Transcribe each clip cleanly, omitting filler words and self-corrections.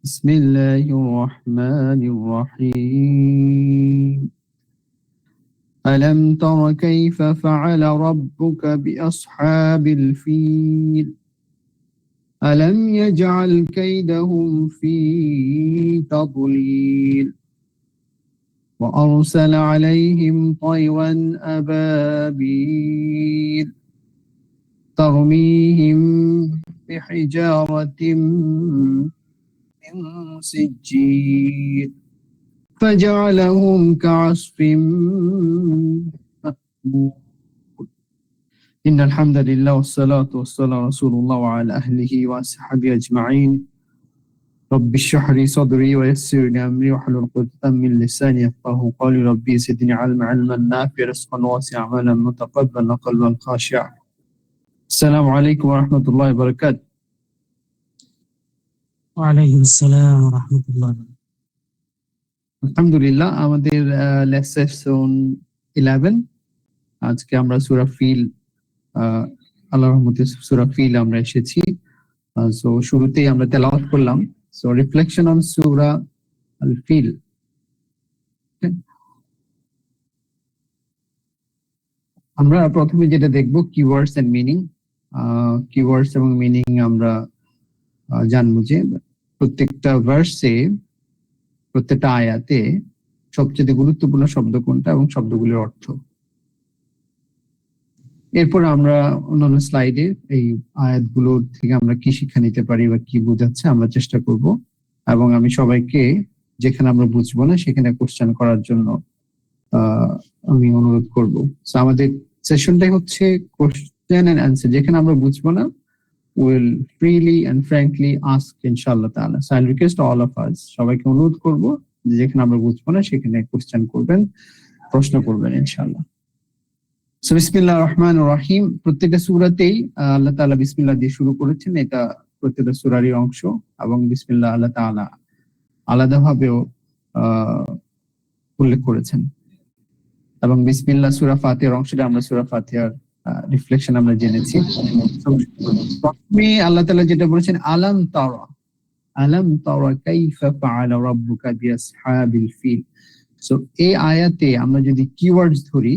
بسم الله الرحمن الرحيم ألم تر كيف فعل ربك بأصحاب الفيل ألم يجعل كيدهم في تضليل وأرسل عليهم طيرا أبابيل ترميهم بحجارة من سجيل فجعلهم كعصف مأكول إن الحمد لله والصلاة والسلام على رسول الله وعلى أهله وأصحابه أجمعين رب اشرح لي صدري ويسر لي أمري واحلل عقدة من لساني يفقهوا قولي ربي زدني علما نافعا رزقا واسعا عملا متقبلا قلبا خاشعا السلام عليكم ورحمة الله وبركاته ওয়ালাইকুম আসসালাম ওয়া রাহমাতুল্লাহ। আলহামদুলিল্লাহ আমাদের লেসন 11 আজকে আমরা সূরা ফিল আল্লাহর রহমতে সূরা ফিল আমরা এসেছি। সো শুরুতেই আমরা তেলাওয়াত করলাম। সো রিফ্লেকশন অন সূরা আল ফিল। আমরা প্রথমে যেটা দেখব কিওয়ার্ডস এন্ড মিনিং। কিওয়ার্ডস এবং মিনিং আমরা জানবো যে প্রত্যেকটা ভার্সে প্রত্যেকটা আয়াতে সবচেয়ে গুরুত্বপূর্ণ শব্দ কোনটা এবং শব্দগুলোর অর্থ। এরপর আমরা অন্যান্য স্লাইডে এই আয়াতগুলো থেকে আমরা কি শিক্ষা নিতে পারি বা কি বোঝাচ্ছে আমরা চেষ্টা করব, এবং আমি সবাইকে যেখানে আমরা বুঝবো না সেখানে কোশ্চেন করার জন্য আমি অনুরোধ করব। আমাদের সেশনটাই হচ্ছে কোশ্চেন এন্ড অ্যান্সার। যেখানে আমরা বুঝবো না will freely and frankly ask inshallah ta'ala. So I'll request all of us, সবাইকে অনুরোধ করব যে যেখানে আমরা বুঝবো না সেখানে কোশ্চেন করবেন, প্রশ্ন করবেন ইনশাআল্লাহ। সো বিসমিল্লাহির রহমানির রহিম। প্রত্যেকটা সূরাতেই আল্লাহ তাআলা বিসমিল্লাহ দিয়ে শুরু করেছেন, এটা প্রত্যেকটা সূরারই অংশ, এবং বিসমিল্লাহ আল্লাহ তাআলা আলাদাভাবেও উল্লেখ করেছেন। এবং বিসমিল্লাহ সূরা ফাতিহার অংশটা আমরা সূরা ফাতিহার রিফ্লেকশন আমরা জেনেছি। প্রথমে আল্লাহ তাআলা যেটা বলেছেন আলাম তারা কাইফা ফাআলা রাব্বুকা বিআসহাবিল ফিল। সো এই আয়াতে আমরা যদি কিওয়ার্ডস ধরি,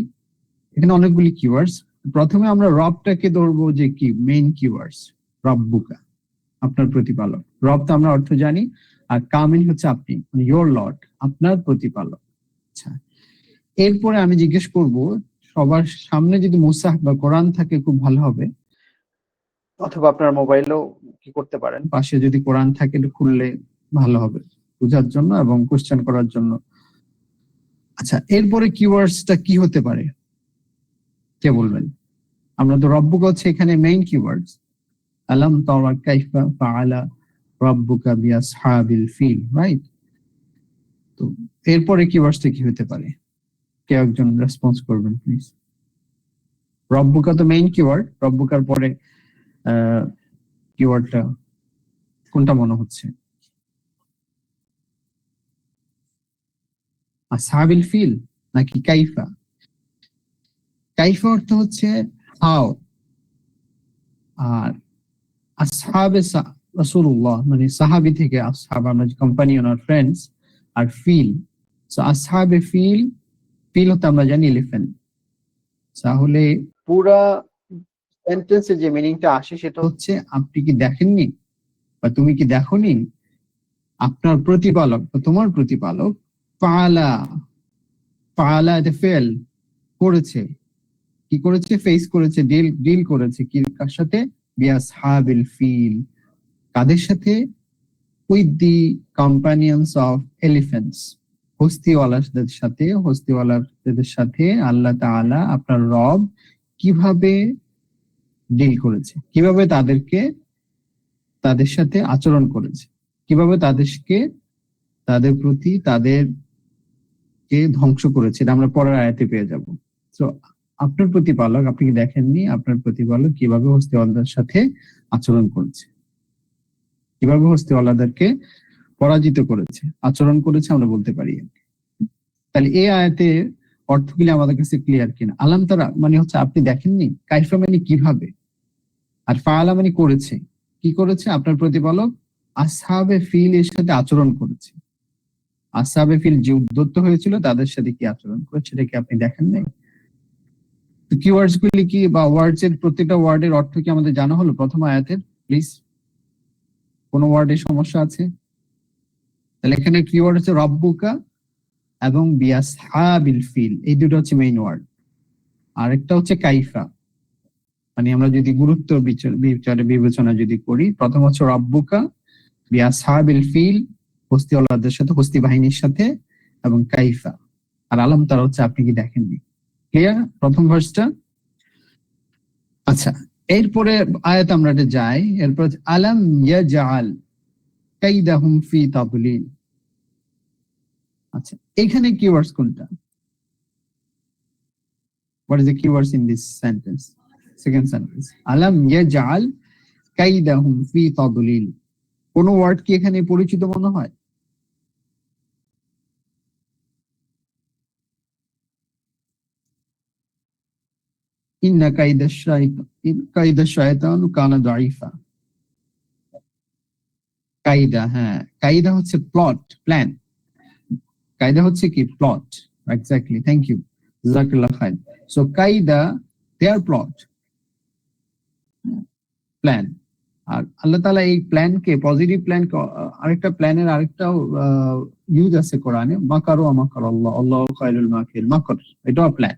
এখানে অনেকগুলি কিওয়ার্ডস। প্রথমে আমরা রবটাকে ধরবো যে কি মেইন কিওয়ার্ডস, রাব্বুকা আপনার প্রতিপালক। রব তো আমরা অর্থ জানি, আর কামিন হচ্ছে আপনি, মানে ইয়োর লর্ড, আপনার প্রতিপালক। আচ্ছা, এরপরে আমি জিজ্ঞেস করব সবার সামনে যদি মুসাহ বা কোরআন থাকে খুব ভালো হবে, অথবা আপনার মোবাইলেও কি করতে পারেন, পাশে যদি কোরআন থাকে একটু খুললে ভালো হবে বোঝার জন্য এবং কোশ্চেন করার জন্য। আচ্ছা, এরপরে কিওয়ার্ডসটা কি হতে পারে কে বলবেন? আমরা তো রব্বুকা হচ্ছে এখানে মেইন কিওয়ার্ডস। আলাম তারা কাইফা ফাআলা রাব্বুকা বিআসহাবিল ফিল, রাইট? তো এরপরে কিওয়ার্ডসটা কি হতে পারে? কে একজন রেসপন্স করবেন প্লিজ। রব্বুকা তো মেইন কিওয়ার্ড, রব্বুকার পরে কিওয়ার্ডটা কোনটা মনে হচ্ছে? আসহাবিল ফিল নাকি কাইফা? কাইফা অর্থ হচ্ছে হাউ, আর আসহাবে রাসূলুল্লাহ মানে সাহাবী থেকে আসহাব, আমরা কম্পানিয়ন আর ফ্রেন্ডস, আর ফিল। সো আসহাবে ফিল, ফিল হতে আমরা জানি এলিফ্যান্ট। তাহলে পুরা সেন্টেন্সে যে মিনিংটা আসে সেটা হচ্ছে আপনি কি দেখেননি বা তুমি কি দেখোনি আপনার প্রতিপালক বা তোমার প্রতিপালক ফাআলা, ফাআলা এতে ফেল করেছে, কি করেছে? ফেস করেছে, ডিল করেছে কি কার সাথে? বিআসহাবিল ফিল, কাদের সাথে? উইথ দি কম্পানিয়নস অফ এলিফ্যান্টস, হস্তিওয়ালাদের সাথে, হস্তিওয়ালাদের সাথে আল্লাহ তাআলা আপনার রব কিভাবে ডিল করেছে, কিভাবে তাদের সাথে আচরণ করেছে, কিভাবে তাদের প্রতি তাদেরকে ধ্বংস করেছে, এটা আমরা পরের আয়াতে পেয়ে যাব। তো আপনার প্রতিপালক, আপনি কি দেখেননি আপনার প্রতিপালক কিভাবে হস্তিওয়ালাদের সাথে আচরণ করেছে, কিভাবে হস্তিওয়ালাদেরকে পরাজিত করেছে, আচরণ করেছে আমরা বলতে পারি। তাহলে এই আয়াতের অর্থগুলি আমাদের কাছে ক্লিয়ার কিনা? আলাম তারা মানে হচ্ছে আপনি দেখেননি, কাইফা মানে কিভাবে, আর ফাআলা মানে করেছে। কি করেছে আপনার প্রতিপালক? আসহাবে ফিল এর সাথে আচরণ করেছে। আসহাবে ফিল যে উদ্যত হয়েছিল তাদের সাথে কি আচরণ করেছে এটা কি আপনি দেখেন নাই? কিওয়ার্ডস গুলি কি বা ওয়ার্ডস এর প্রত্যেকটা ওয়ার্ডের অর্থ কি আমাদের জানা হলো প্রথম আয়াতের? প্লিজ, কোন ওয়ার্ডের সমস্যা আছে? তাহলে এখানে কিওয়ার্ড হচ্ছে রব্বুকা এবং বিআসহাবিল ফিল, এই দুটো হচ্ছে মেইন ওয়ার্ড। আরেকটা হচ্ছে কাইফা, মানে আমরা যদি গুরুত্ব বিচারে বিবেচনা যদি করি, প্রথম হচ্ছে রব্বুকা বিআসহাবিল ফিল, হস্তিওয়ালাদের সাথে, হস্তি বাহিনীর সাথে, এবং কাইফা। আর আলাম তারা হচ্ছে আপনি কি দেখেননি। ক্লিয়ার প্রথম ভার্সটা? আচ্ছা, এরপরে আয়াত আমরা যাই। এরপর আলাম ইয়াজআল কাইদাহুম ফি তাদলিল। আচ্ছা, এখানে কিওয়ার্ডস কোনটা? What is the keywords in this sentence? Second sentence. Alam yaj'al kaidahum fi tadlil. কোন ওয়ার্ড কি এখানে পরিচিত মনে হয়? ইন্না কাইদাশ শায়তান কানা দাঈফা। কাইদা, হ্যাঁ, কাইদা হচ্ছে প্লট, প্ল্যান। কাইদা হচ্ছে কি? প্লট। এক্স্যাক্টলি, থ্যাংক ইউ, জাযাকাল্লাহ খাইর। সো কাইদা, দেয়ার প্লট, প্ল্যান। আর আল্লাহ তাআলা এই প্ল্যানকে, পজিটিভ প্ল্যান, আরেকটা প্ল্যানের আরেকটা ইউজ আছে কোরআনে, মাকারু মাকার আল্লাহ আল্লাহু খায়রুল মাকির, মাকর, এটাও প্ল্যান।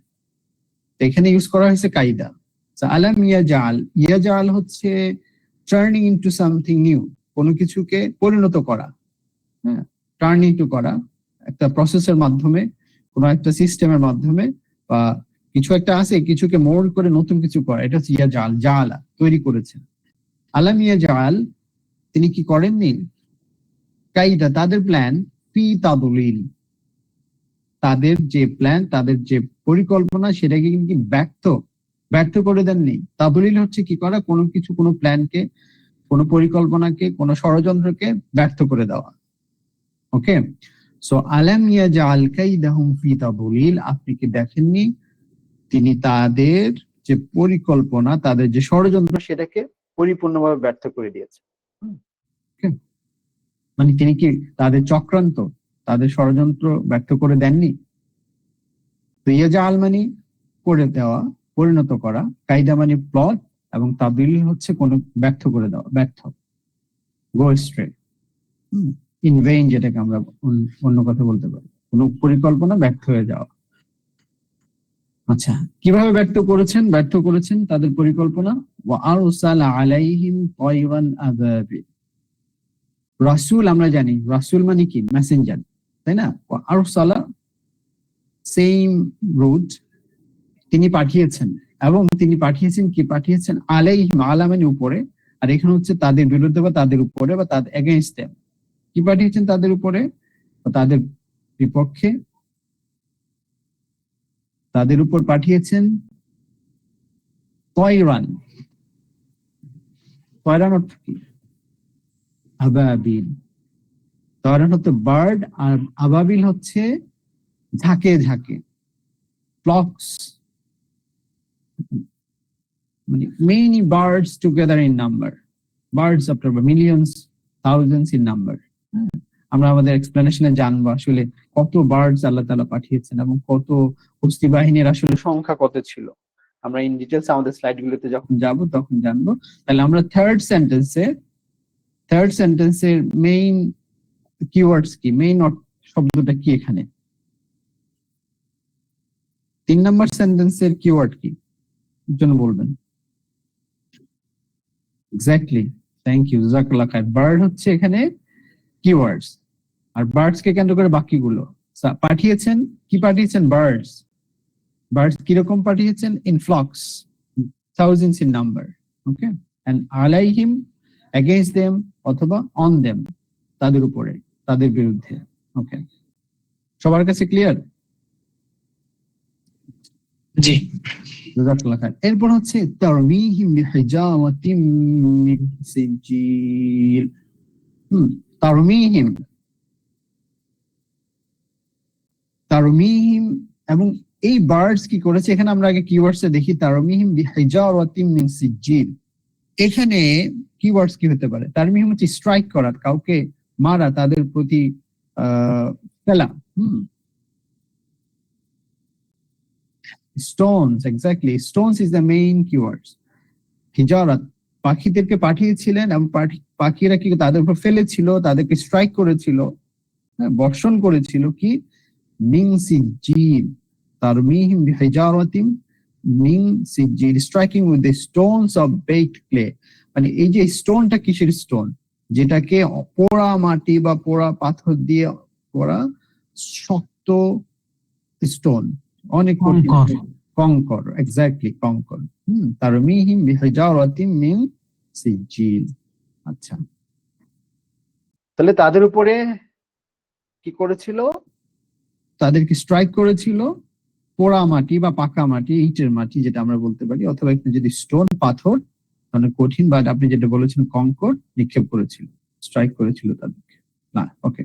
এখানে ইউজ করা হয়েছে কাইদা। আলাম ইয়াজআল, ইয়াজআল হচ্ছে টার্নিং ইনটু সামথিং নিউ, কোনো কিছুকে পরিণত করা, হ্যাঁ, টার্ন ইনটু করা, একটা প্রসেসের মাধ্যমে, কোনো একটা সিস্টেমের মাধ্যমে, বা কিছু একটা আছে কিছুকে মোল্ড করে নতুন কিছু করা, এটা হচ্ছে ইয়াজআল, জাআলা, তৈরি করেছেন। আলাম ইয়াজআল, তিনি কি করেননি? কাইদা, তাদের প্ল্যান, ফি তাদলিল, তাদের যে প্ল্যান, তাদের যে পরিকল্পনা, সেটাকে কিন্তু ব্যর্থ করে দেননি। তাদলিল হচ্ছে কি করা? কোনো কিছু, কোনো প্ল্যানকে, কোনো পরিকল্পনাকে, কোনো ষড়যন্ত্রকে ব্যর্থ করে দেওয়া। ওকে, সো আলাম ইয়াজআল কাইদাহুম ফি তাদলিল, আপনি কি দেখেননি তিনি তাদের যে পরিকল্পনা, তাদের যে ষড়যন্ত্র, সেটাকে পরিপূর্ণভাবে ব্যর্থ করে দিয়েছে। মানে তিনি কি তাদের চক্রান্ত, তাদের ষড়যন্ত্র ব্যর্থ করে দেননি? তো ইয়াজআল মানে করে দেওয়া, পরিণত করা, কায়দা মানে প্লট, এবং তাদলিল হচ্ছে কোনো ব্যর্থ করে দেওয়া, ব্যর্থ, গো স্ট্রে, ইন ভেইন, যেটাকে আমরা অন্য কথা বলতে পারি, কোনো পরিকল্পনা ব্যর্থ হয়ে যাওয়া। আচ্ছা, কিভাবে ব্যর্থ করেছেন তাদের পরিকল্পনা? ওয়া আরসালা আলাইহিম তায়রান আবাবিল। রাসূল, আমরা জানি রাসূল মানে কি? মেসেঞ্জার, তাই না? ওয়া আরসালা, সেম রুট, তিনি পাঠিয়েছেন, এবং তিনি পাঠিয়েছেন কি? পাঠিয়েছেন আলাইহিম, আলা মানে উপরে, আর এখানে হচ্ছে তাদের বিরুদ্ধে বা তাদের উপরে বা তাদের এগেইনস্ট দেম। কি পাঠিয়েছেন তাদের উপরে বা তাদের বিপক্ষে? তাদের উপর পাঠিয়েছেন তয়রান। তয়রান অর্থ কি? আবাবিল। তয়রান হচ্ছে বার্ড, আর আবাবিল হচ্ছে ঝাঁকে ঝাঁকে, ফ্লক্স, মানে many birds together in number, birds after millions, thousands in number. আমরা আমাদের এক্সপ্লেনেশনে জানবো আসলে কত বার্ডস আল্লাহ তাআলা পাঠিয়েছেন এবং কত হস্তি বাহিনীর আসলে সংখ্যা কত ছিল। আমরা ইন ডিটেইলস আমাদের স্লাইডগুলোতে যখন যাব তখন জানবো। তাহলে আমরা থার্ড সেন্টেন্সের মেইন কিওয়ার্ডস কি, মেইন শব্দটা কি এখানে? 3 নাম্বার সেন্টেন্সের কিওয়ার্ড কি জন্য বলবেন? এক্স্যাক্টলি, থ্যাংক ইউ, জাযাকাল্লাহ খাইর। বার্ড হচ্ছে এখানে কিওয়ার্ডস, আর বার্ডস কে কেন্দ্র করে বাকিগুলো। পাঠিয়েছেন, কি পাঠিয়েছেন? বার্ডস কিরকম পাঠিয়েছেন? In flocks, thousands in number. Okay, and আলাইহিম, এগেইনস্ট দেম, অথবা অন দেম, তাদের উপরে, তাদের বিরুদ্ধে। ওকে, সবার কাছে ক্লিয়ার? জি। জাযাকাল্লাহ খাইর। এরপর হচ্ছে তারমিহিম বিহিজারাতিম মিন সিজিল। তারমিহিম, এবং এই বার্ডস কি করেছে? এখানে আমরা আগে কিওয়ার্ডসে দেখি, তারমিহিম বিহিজারাতিম মিন সিজিল, এখানে কিওয়ার্ডস কি হতে পারে? তারমিম হচ্ছে স্ট্রাইক করা, কাউকে মারা, তাদের প্রতি ফেলা। Stones, exactly, stones is the main keywords. হিজারাত, পাখিদেরকে পাঠিয়েছিলেন এবং পাখিরা কি তাদের উপর ফেলেছিল, তাদেরকে স্ট্রাইক করেছিল, বর্ষণ করেছিল কি মিন সিজ্জিল, তারমিহিম বিহিজারাতিন মিন সিজ্জিল, striking with the stones of baked clay. মানে এই যে স্টোনটা কিসের স্টোন? যেটাকে পোড়া মাটি বা পোড়া পাথর দিয়ে পোড়া শক্ত স্টোন, অনেক কঠিন, কঙ্কর, এক্স্যাক্টলি কঙ্কর। তারমিহিম বিহিজারাতিন মিন সিজ্জিল। আচ্ছা, তাহলে তাদের উপরে কি করেছিল? তাদেরকে স্ট্রাইক করেছিল পোড়া মাটি বা পাকা মাটি, ইটের মাটি যেটা আমরা বলতে পারি, অথবা একটু যদি স্টোন, পাথর, মানে কঠিন, বা আপনি যেটা বলেছেন কঙ্কর, নিক্ষেপ করেছিল, স্ট্রাইক করেছিল তাদেরকে। না, ওকে।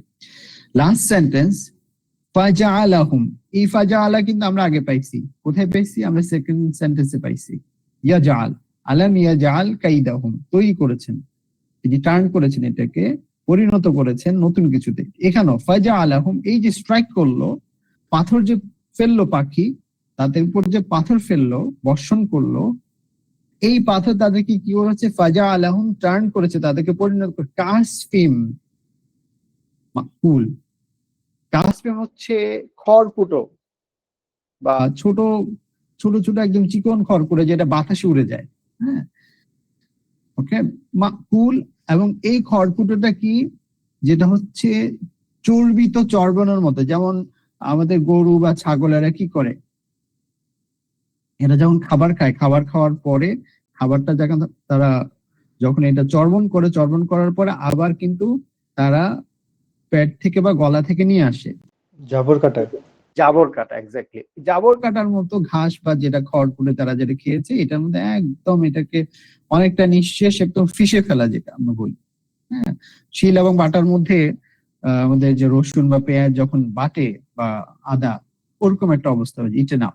Last sentence, ফাজআলাহুম। এই ফাজআলা কিন্তু আমরা আগে পাইছি, কোথায় পাইছি? আমরা সেকেন্ড সেন্টেন্সে পাইছি। ইয়াজআল, আলাম ইয়াজআল কাইদাহুম, তৈরি করেছেন, তিনি টার্ন করেছেন, এটাকে পরিণত করেছেন নতুন কিছুতে। এখানেও ফাজআলাহুম, এই যে স্ট্রাইক করলো, পাথর যে ফেললো পাখি, তাদের উপর যে পাথর ফেললো, বর্ষণ করলো, এই পাথর তাদেরকে কি করেছে? ফাজআলাহুম, টার্ন করেছে, তাদেরকে পরিণত করে কাসফিম মাকুল। কাসফিম হচ্ছে খড়কুটো বা ছোট ছোট ছোট একদম চিকন খড়কুটো, যেটা বাতাসে উড়ে যায়। হ্যাঁ, ওকে, মাকুল। এবং এই খড়কুটোটা কি? যেটা হচ্ছে চর্বিত চর্বণের মতো। যেমন আমাদের গরু বা ছাগলেরা কি করে, এরা যখন খাবার খায়, খাবার খাওয়ার পরে খাবারটা যখন তারা যখন এটা চর্বণ করে, চর্বণ করার পরে আবার কিন্তু তারা পেট থেকে বা গলা থেকে নিয়ে আসে জাবর কাটা। জাবর কাটা, এক্স্যাক্টলি জাবর কাটার মতো ঘাস বা যেটা খড় পুড়ে তারা যেটা খেয়েছে, এটার মধ্যে একদম এটাকে অনেকটা নিঃশেষ একদম ফিশে ফেলা, যেটা আমরা বলি। হ্যাঁ, শিল এবং বাটার মধ্যে আমাদের যে রসুন বা পেঁয়াজ যখন বাটে বা আদা, ওরকম একটা অবস্থা হয়েছে, ইটে না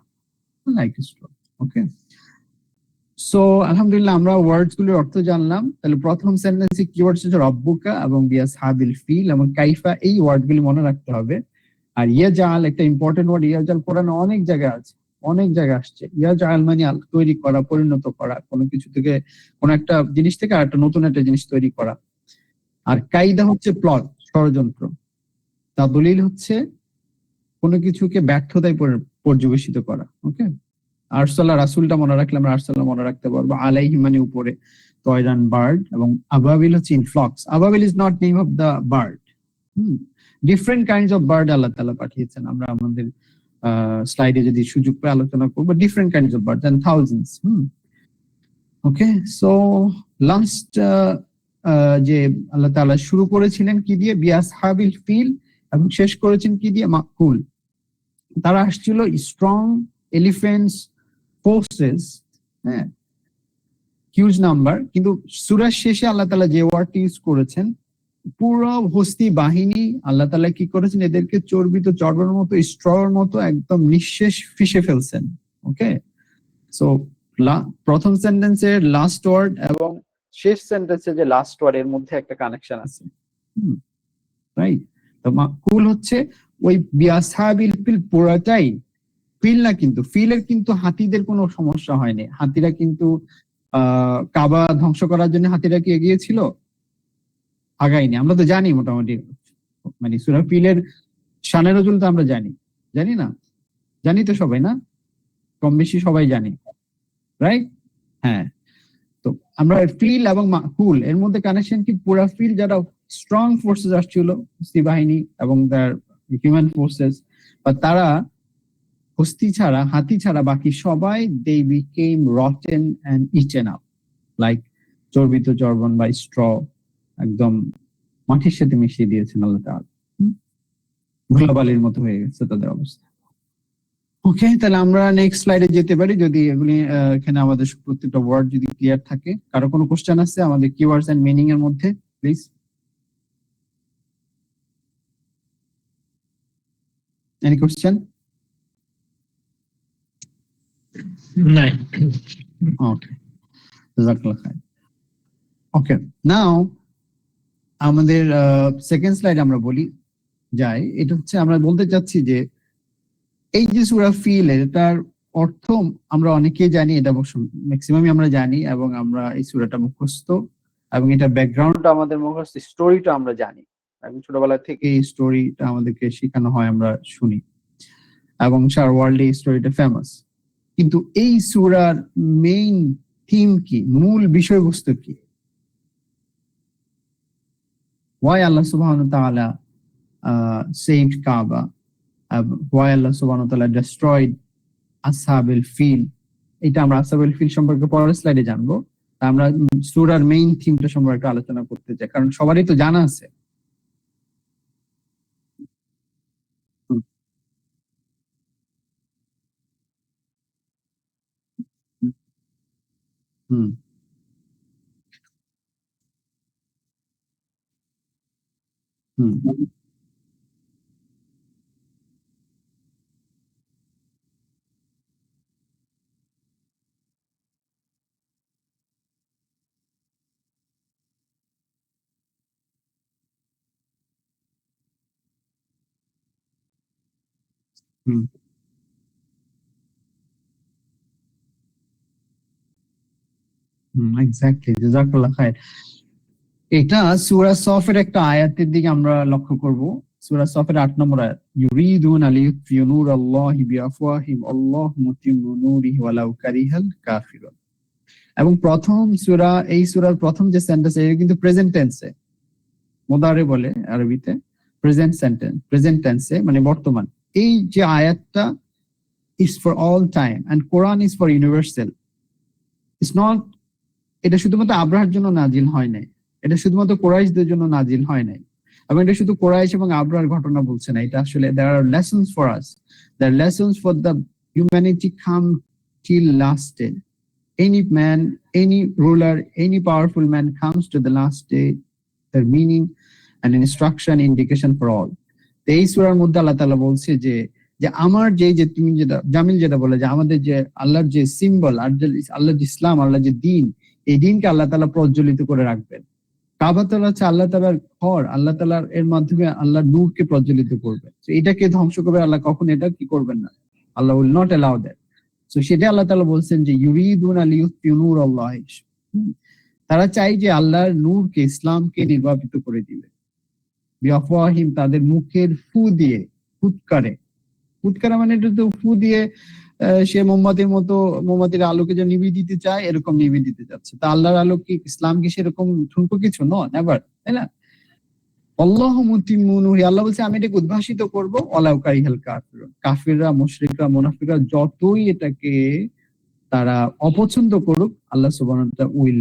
লাইক স্ট্র। ওকে, সো আলহামদুলিল্লাহ আমরা ওয়ার্ডস গুলোর অর্থ জানলাম। তাহলে প্রথম সেন্টেন্সে কিওয়ার্ডস হচ্ছে রব্বুকা এবং বিআসহাবিল ফিল এবং কাইফা, এই ওয়ার্ডগুলি মনে রাখতে হবে। আর ইয়াজাল একটা ইম্পর্টেন্ট ওয়ার্ড, ইয়াজাল কোরআনে অনেক জায়গায় আছে, অনেক জায়গায় আসছে। ইয়াজাল মানে তৈরি করা, পরিণত করা, কোনো কিছু থেকে, কোন একটা জিনিস থেকে আর একটা নতুন একটা জিনিস তৈরি করা। আর কায়দা হচ্ছে প্লট, ষড়যন্ত্র। তাদলিল হচ্ছে কোনো কিছুকে ব্যর্থতায় পর্যবেসিত করা। ওকে, আরসালা, রাসূলটা মনে রাখলে আমরা আরসালা মনে রাখতে পারবো। আলাইহি মানে উপরে, তয়রান বার্ড, এবং আবাবিল হচ্ছে ইন ফ্লক্স। আবাবিল is not name of the bird. Different kinds of bird আল্লাহ তাআলা পাঠিয়েছেন। আমরা আমাদের স্লাইডে যদি সুযোগ পাই আলোচনা করবো different kinds of birds and thousands. Okay, so last যে আল্লাহ তাআলা শুরু করেছিলেন কি দিয়ে? বিআসহাবিল ফিল, এবং শেষ করেছেন কি দিয়ে? মাকুল। তারা আসছিল স্ট্রং এলিফেন্টস ফোর্সেস, হ্যাঁ, হিউজ নাম্বার। কিন্তু সূরার শেষে আল্লাহ তাআলা যে ওয়ার্ডটি ইউজ করেছেন, পুরো হস্তি বাহিনী, আল্লাহ তাআলা কি করেছেন? এদেরকে চর্বিত চর্বের মতো, স্ট্রর মতো একদম নিঃশেষ ফিশে ফেলছেন। ওকে, সো প্রথম সেন্টেন্সের লাস্ট ওয়ার্ড এবং শেষ সেন্টেন্সের যে লাস্ট ওয়ার্ড, এর মধ্যে একটা কানেকশন আছে, রাইট? তো মাকুল হচ্ছে ওই বিআসহাবিল ফিল পুরোটাই ফিল না, কিন্তু ফিলের কিন্তু হাতিদের কোনো সমস্যা হয়নি। হাতিরা কিন্তু কাবা ধ্বংস করার জন্য হাতিরা কি এগিয়েছিল? আগায়নি। আমরা তো জানি মোটামুটি, মানে সূরা ফিলের শানের নজুল তো আমরা জানি, জানি না? জানি তো সবাই, না? কম বেশি সবাই জানি, রাইট? হ্যাঁ, তো আমরা ফিল এবং মাকুল এর মধ্যে কানেকশন কি? পুরা ফিল যারা স্ট্রং ফোর্সেস আসছিল, হস্তি বাহিনী এবং তার হিউম্যান ফোর্সেস, বা তারা হস্তি ছাড়া, হাতি ছাড়া বাকি সবাই they became rotten and eaten up, like চর্বিত চর্বণ বা স্ট্র, একদম মাটির সাথে মিশিয়ে দিয়েছেন আল্লাহ তাআলা। ধুলাবালির মতো হয়ে গেছে তাদের অবস্থা। ওকে, তাহলে আমরা নেক্সট স্লাইডে যেতে পারি, যদি এগুলি এখানে আমাদের প্রত্যেকটা ওয়ার্ড যদি ক্লিয়ার থাকে। কারো কোনো কোশ্চেন আছে আমাদের কিওয়ার্ডস এন্ড মিনিং এর মধ্যে? Please, any question? নাই। ওকে, জাযাকাল্লাহ খাইর। ওকে, নাও আমাদের সেকেন্ড স্লাইড আমরা বলি যাই। এটা হচ্ছে আমরা বলতে চাচ্ছি যে এই যে সূরা ফিল, এটার অর্থ আমরা অনেকেই জানি, এটা ম্যাক্সিমামই আমরা জানি, এবং আমরা এই সূরাটা মুখস্থ, এবং এটা ব্যাকগ্রাউন্ডটা আমাদের মুখস্থ, স্টোরিটা আমরা জানি, এবং ছোটবেলা থেকে এই স্টোরিটা আমাদেরকে শেখানো হয়, আমরা শুনি, এবং সারা ওয়ার্ল্ডে এই স্টোরিটা ফেমাস। কিন্তু এই সূরার মেইন থিম কি, মূল বিষয়বস্তু কি? Why Allah subhanahu wa ta'ala saved Kaaba? Why Allah subhanahu wa ta'ala destroyed আসহাবুল ফিল? এটা আমরা আসহাবুল ফিল সম্পর্কে পরের স্লাইডে জানবো। আমরা সূরার মেইন থিমটা সম্পর্কে আলোচনা করতে চাই, কারণ সবারই তো জানা আছে। হুম, হুম, হুম, হুম, হুম, এক্স্যাক্টলি, জাযাকাল্লাহ খায়ের। এটা সূরা সফের একটা আয়াতের দিকে আমরা লক্ষ্য করব। সূরা সফের ৮ নম্বর আয়াত, ইউরিদুনা লিইউতফিউ নূরাল্লাহি বিআফওয়াহিম আল্লাহু মুতিম্মু নূরিহি ওয়ালাউ কারিহাল কাফিরুন। এবং এই সূরার প্রথম যে সেন্টেন্স, এটা কিন্তু প্রেজেন্ট টেন্সে, মুদারে বলে আরবিতে, প্রেজেন্ট টেন্সে, মানে বর্তমান। এই যে আয়াতটা is for all time and Quran is for universal. It's not, এটা শুধুমাত্র আব্রাহার জন্য নাজিল হয় নাই, এটা শুধুমাত্র কোরাইশদের জন্য নাজিল হয় নাই, এবং এটা শুধু কোরাইশ এবং আব্রাহার ঘটনা বলছে না। এটা আসলে there are lessons for us, there are lessons for the humanity come till last day. Any man, any ruler, any powerful man comes to the last day, their meaning and instruction, indication for all. তো এই সূরার মধ্যে আল্লাহ তাআলা বলছে যে যে আমার যে তুমি যেটা জামিল যেটা বলে, যে আমাদের যে আল্লাহর যে সিম্বল, আর যে আল্লাহর যে ইসলাম, আল্লাহর যে দিন, এই দিনকে আল্লাহ তাআলা প্রজ্বলিত করে রাখবেন। কাবাতুল্লাহ হচ্ছে আল্লাহ তাআলার ঘর, আল্লাহ তাআলার এর মাধ্যমে আল্লাহর নূরকে প্রজ্বলিত করবে। তো এটাকে ধ্বংস করবে আল্লাহ কখন, এটা কি করবেন না, আল্লাহ উইল নট অ্যালাউ দ্যাট। তো সেটা আল্লাহ তাআলা বলছেন যে ইউরিদুনা লিইউতফিউ নূরাল্লাহি, তারা চাই যে আল্লাহর নূরকে, ইসলামকে নির্বাপিত করে দিবে, বিআফওয়াহিম, তাদের মুখের ফু দিয়ে, ফুৎকারে। ফুৎকারা মানে এটা তো ফু দিয়ে সে মোমবাতির মতো, মোমবাতির আলোকে যে নিভিয়ে দিতে চায়, এরকম নিভিয়ে দিতে চাচ্ছে। তা আল্লাহর আলো কি, ইসলাম কি সেরকম ঠুনকো কিছু? নেভার, তাই না? আল্লাহু মুতিম্মু নূরিহি, আল্লাহ বলছে আমি এটাকে উদ্ভাসিত করবো, ওয়ালাউ কারিহাল কাফিরুন, কাফিররা, মুশরিকরা, মুনাফিকরা যতই এটাকে তারা অপছন্দ করুক, আল্লাহ সুবহানাহু ওয়া তাআলা will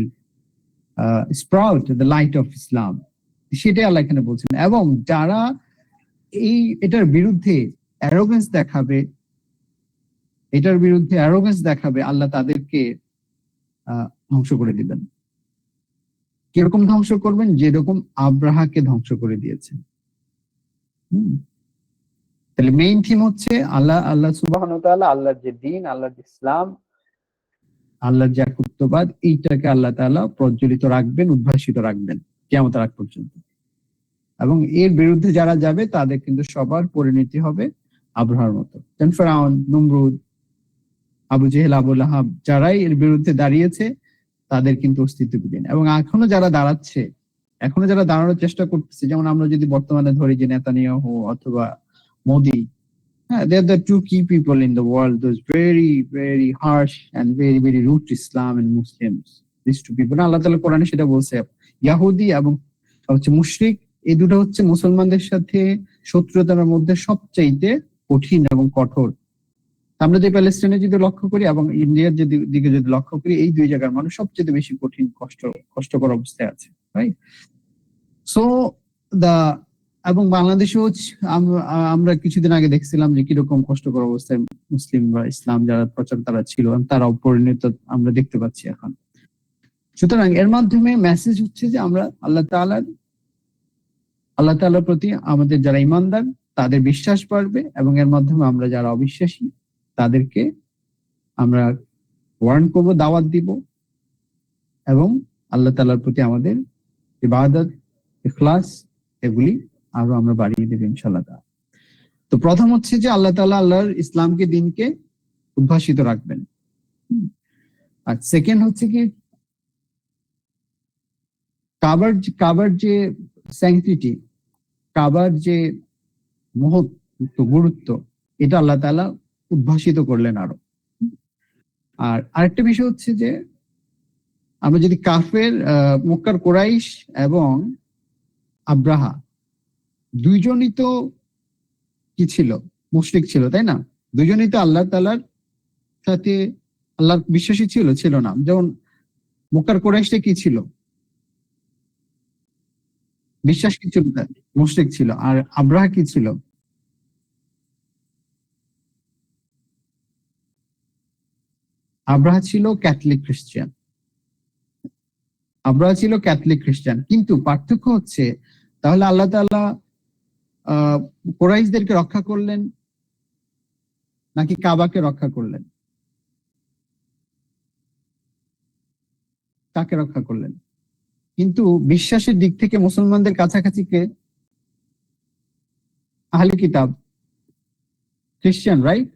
sprout the light of Islam. সেটাই আল্লাহ এখানে বলছেন। এবং যারা এটার বিরুদ্ধে অ্যারোগেন্স দেখাবে, আল্লাহ তাদেরকে ধ্বংস করে দিবেন। কিরকম ধ্বংস করবেন? যেরকম আব্রাহাকে ধ্বংস করে দিয়েছেন। হুম, তাহলে মেইন থিম হচ্ছে আল্লাহ সুবহানাহু ওয়া তাআলা, আল্লাহর যে দিন, আল্লাহর যে ইসলাম, আল্লাহর যে একত্ববাদ, এইটাকে আল্লাহ তাআলা প্রজ্বলিত রাখবেন, উদ্ভাসিত রাখবেন কিয়ামতের আগ পর্যন্ত। এবং এর বিরুদ্ধে যারা যাবে তাদের কিন্তু সবার পরিণতি হবে আব্রাহার মতো। ফেরাউন, নমরুদ, আবু জেহেল, আবু লাহাব, যারাই এর বিরুদ্ধে দাঁড়িয়েছে তাদের কিন্তু অস্তিত্ব বিলীন। এবং এখনো যারা দাঁড়াচ্ছে, এখনো যারা দাঁড়ানোর চেষ্টা করতেছে, যেমন আমরা যদি বর্তমানে ধরি যে নেতানিয়াহু অথবা মোদি, হ্যাঁ, they are the two key people in the world, those very very harsh and very very root Islam and Muslims, these two people. আল্লাহ তাআলা কোরআনে সেটা বলছে, ইহুদি এবং হচ্ছে মুশরিক, এই দুটো হচ্ছে মুসলমানদের সাথে শত্রুতার মধ্যে সবচাইতে কঠিন এবং কঠোর। আমরা যে প্যালেস্টাইনে যদি লক্ষ্য করি এবং ইন্ডিয়ার দিকে যদি লক্ষ্য করি, এই দুই জায়গার মানুষ সবচেয়ে বেশি কঠিন, কষ্টকর অবস্থায় আছে, রাইট? সো দা এবং বাংলাদেশেও আমরা কিছুদিন আগে দেখছিলাম যে কিরকম কষ্টকর অবস্থায় মুসলিম বা ইসলাম যারা প্রচার তারা ছিল, তারা পরিণত আমরা দেখতে পাচ্ছি এখন। সুতরাং এর মাধ্যমে মেসেজ হচ্ছে যে আমরা আল্লাহ তাআলার প্রতি আমাদের যারা ঈমানদার তাদের বিশ্বাস বাড়বে, এবং এর মাধ্যমে আমরা যারা অবিশ্বাসী তাদেরকে আমরা ওয়ার্ন করব, দাওয়াত দিব, এবং আল্লাহ তাআলার প্রতি আমাদের ইবাদত, ইখলাস এগুলি আরো আমরা বাড়িয়ে দেব ইনশাআল্লাহ তাআলা। তো প্রথম হচ্ছে যে আল্লাহ তাআলা আল্লাহর ইসলামকে, দিনকে উদ্ভাসিত রাখবেন। আর সেকেন্ড হচ্ছে কি কাবার যে স্যাংটিটি, কাবার যে মহত্ব, গুরুত্ব, এটা আল্লাহ তাআলা উদ্ভাসিত করলেন আরো। আর আরেকটা বিষয় হচ্ছে যে আমরা যদি কাফের মক্কার কুরাইশ এবং আব্রাহা দুইজনই তো কি ছিল, মুশরিক ছিল, তাই না? দুইজনই তো আল্লাহ তাআলার সাথে আল্লাহর বিশ্বাসী ছিল, ছিল না? যেমন মক্কার কুরাইশটা কি ছিল? বিশ্বাস কি ছিল? মুশরিক ছিল। আর আব্রাহা কি ছিল? আব্রাহা ছিল ক্যাথলিক খ্রিস্টান। আব্রাহা ছিল ক্যাথলিক খ্রিস্টান, কিন্তু পার্থক্য হচ্ছে তাহলে আল্লাহ তাআলা কুরাইশদেরকে রক্ষা করলেন নাকি কাবাকে রক্ষা করলেন? কাকে রক্ষা করলেন? কিন্তু বিশ্বাসের দিক থেকে মুসলমানদের কাছাকাছি কে? আহলে কিতাব, খ্রিস্টান, রাইট?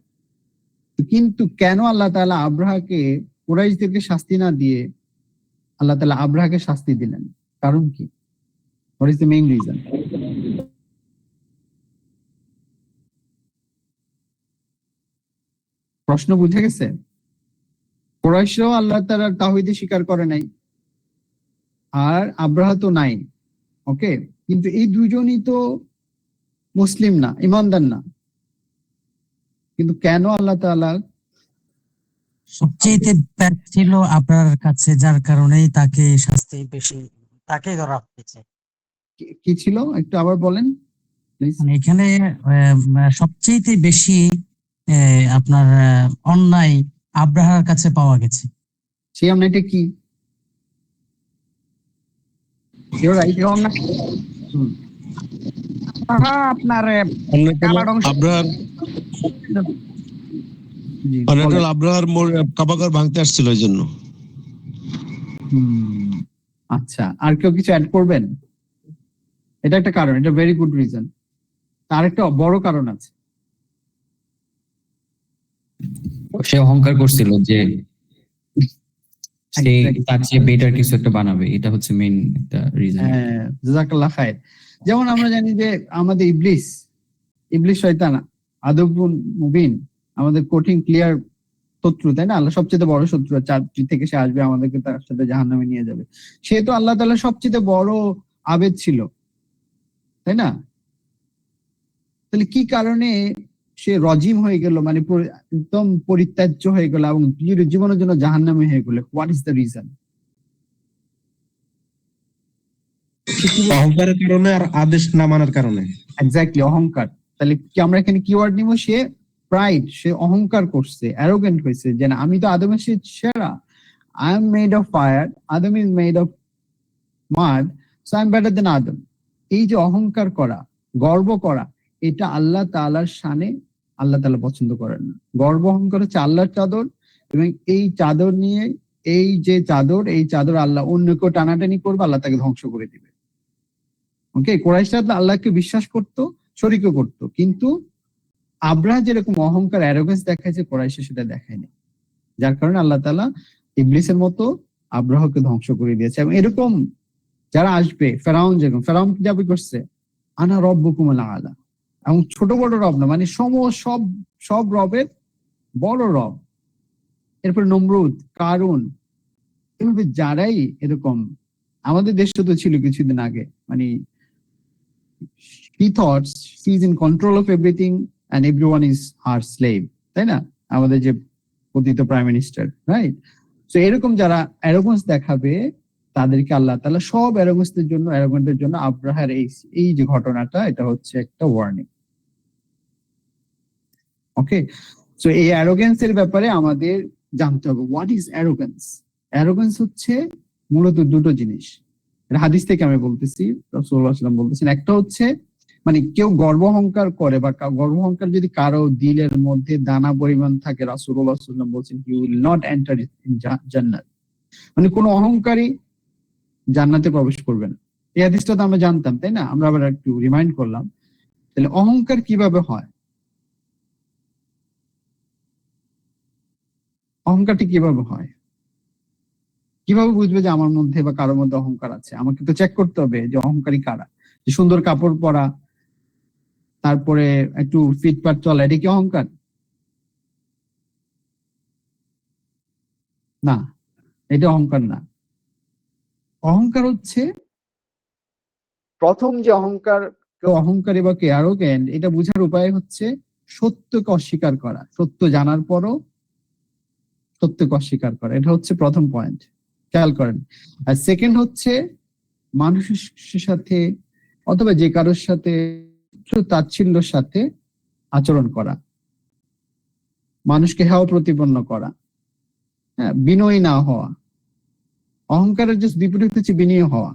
কিন্তু কেন আল্লাহ তাআলা আব্রাহাকে, কুরাইশদেরকে শাস্তি না দিয়ে আল্লাহ তাআলা আব্রাহাকে শাস্তি দিলেন? কারণ কি? What is the main reason? প্রশ্ন বুঝে গেছে? কুরাইশরাও আল্লাহ তাআলার তাওহীদ স্বীকার করে নাই, আর আব্রাহা তো নাই। ওকে, কিন্তু এই দুইজনই তো মুসলিম না, ইমানদার না। কিন্তু কেন আল্লাহ তাআলা সবচেয়ে ব্যাড ছিল আপনার কাছে, যার কারণেই তাকে শাস্তি বেশি, তাকে ধরা হয়েছে। কি ছিল একটু আবার বলেন প্লিজ। মানে এখানে সবচেয়ে বেশি আপনার অন্যায় আব্রাহার কাছে পাওয়া গেছে। সেই অন্যায়টা কি? রাইট রং না? আপনার আব্রাহার জি, বলেন। আব্রাহার কাবাঘর ভাঙতে আসছিল ওই জন্য। আচ্ছা, আর কেউ কিছু অ্যাড করবেন? এটা একটা কারণ, এটা ভেরি গুড রিজন। তার একটা বড় কারণ আছে। সে অহংকার করছিল যে সে Exactly. তার চেয়ে বেটার কিছু একটা বানাবে, এটা হচ্ছে মেইন একটা রিজন। হ্যাঁ, জাযাকাল্লাহ খায়ের। যেমন আমরা জানি যে আমাদের ইবলিস শয়তান, আদবুন মুবিন, আমাদের কঠিন ক্লিয়ার শত্রু, তাই না? আল্লাহ সবচেয়ে বড় শত্রু, চারটি থেকে সে আসবে, আমাদেরকে তার সাথে জাহান্নামে নিয়ে যাবে। সে তো আল্লাহ তাআলার সবচেয়ে বড় আবেদ ছিল, তাই না? তাহলে কি কারণে সে রজিম হয়ে গেল, মানে একদম পরিত্যাজ্য হয়ে গেল এবং জীবনের জন্য জাহান্নামে হয়ে গেল? What is the reason? অহংকারের কারণে আর আদেশ না মানার কারণে। এক্স্যাক্টলি, অহংকার। তাহলে কি আমরা এখানে কিওয়ার্ড নিব? সে প্রাইড, সে অহংকার করছে, অ্যারোগেন্ট হয়েছে যে না, আমি তো আদমের সেরা, I am made of fire, Adam is made of mud, so I am better than Adam. এই যে অহংকার করা, গর্ব করা, এটা আল্লাহ তাআলার শানে আল্লাহ তাআলা পছন্দ করেন না। গর্ব অহংকার হচ্ছে আল্লাহর চাদর, এবং এই চাদর নিয়ে, এই যে চাদর, এই চাদর আল্লাহ অন্য কেউ টানাটানি করবে, আল্লাহ তাকে ধ্বংস করে দিবে। ওকে, কুরাইশরা আল্লাহকে বিশ্বাস করতো, শরীকও করতো, কিন্তু আব্রাহা যেরকম অহংকার, অ্যারোগেন্স দেখাইছে, কুরাইশে সেটা দেখায়নি। যার কারণে আল্লাহ তাআলা ইবলিসের মতো আব্রাহাকে ধ্বংস করে দিয়েছে। এবং এরকম যারা আসবে, ফেরাউন, যেরকম ফেরাউন কি দাবি করছে, আনা রব্বুকুমুল আলা, এবং ছোট বড় রব না, মানে সব রবের বড় রব। এরপর নমরুদ, কারুন, এভাবে যারাই এরকম, আমাদের দেশে তো ছিল কিছুদিন আগে, মানে he thought he is in control of everything and everyone is her slave, তাই না? আমাদের যে পতিত প্রাইম মিনিস্টার, রাইট? সো এরকম যারা অ্যারোগেন্স দেখাবে, তাদেরকে আল্লাহ তাআলা সব অ্যারোগেন্টের জন্য আব্রাহার এই যে ঘটনাটা, এটা হচ্ছে একটা ওয়ার্নিং। ওকে, সো এই অ্যারোগেন্স এর ব্যাপারে আমাদের জানতে হবে, হোয়াট ইজ অ্যারোগেন্স। অ্যারোগেন্স হচ্ছে মূলত দুটো জিনিস, এটা হাদিস থেকে আমি বলতেছি, রাসূলুল্লাহ সাল্লাল্লাহু আলাইহি ওয়াসাল্লাম বলতেছেন। একটা হচ্ছে মানে কেউ গর্ব অহংকার করে, বা গর্ব অহংকার যদি কারো দিলের মধ্যে দানা পরিমাণ থাকে, রাসূলুল্লাহ সাল্লাল্লাহু আলাইহি ওয়াসাল্লাম বলছেন হি উইল নট এন্টার ইন জান্নাত। মানে কোনো অহংকারী জান্নাতে প্রবেশ করবে না। এই হাদিসটা তো আমরা জানতাম, তাই না? আমরা আবার একটু রিমাইন্ড করলাম। তাহলে অহংকার কিভাবে হয়, অহংকারটি কিভাবে হয়, কিভাবে বুঝবে যে আমার মধ্যে বা কারোর মধ্যে অহংকার আছে? আমাকে তো চেক করতে হবে যে অহংকারী কারা। যে সুন্দর কাপড় পরা, তারপরে একটু ফিটফাট চলা, এটা কি অহংকার? না, এটা অহংকার না। অহংকার হচ্ছে, প্রথম যে অহংকার, কেউ অহংকারী বা কে অ্যারোগেন্ট, এটা বোঝার উপায় হচ্ছে সত্যকে অস্বীকার করা। সত্য জানার পরও সত্যকে অস্বীকার করা, এটা হচ্ছে প্রথম পয়েন্ট, খেয়াল করেন। আর সেকেন্ড হচ্ছে মানুষের সাথে অথবা যে কারোর সাথে তাচ্ছিল্যের সাথে আচরণ করা, মানুষকে হেয় প্রতিপন্ন করা, হ্যাঁ, বিনয়ী না হওয়া। অহংকারের যে বিপরীত হচ্ছে বিনয়ী হওয়া।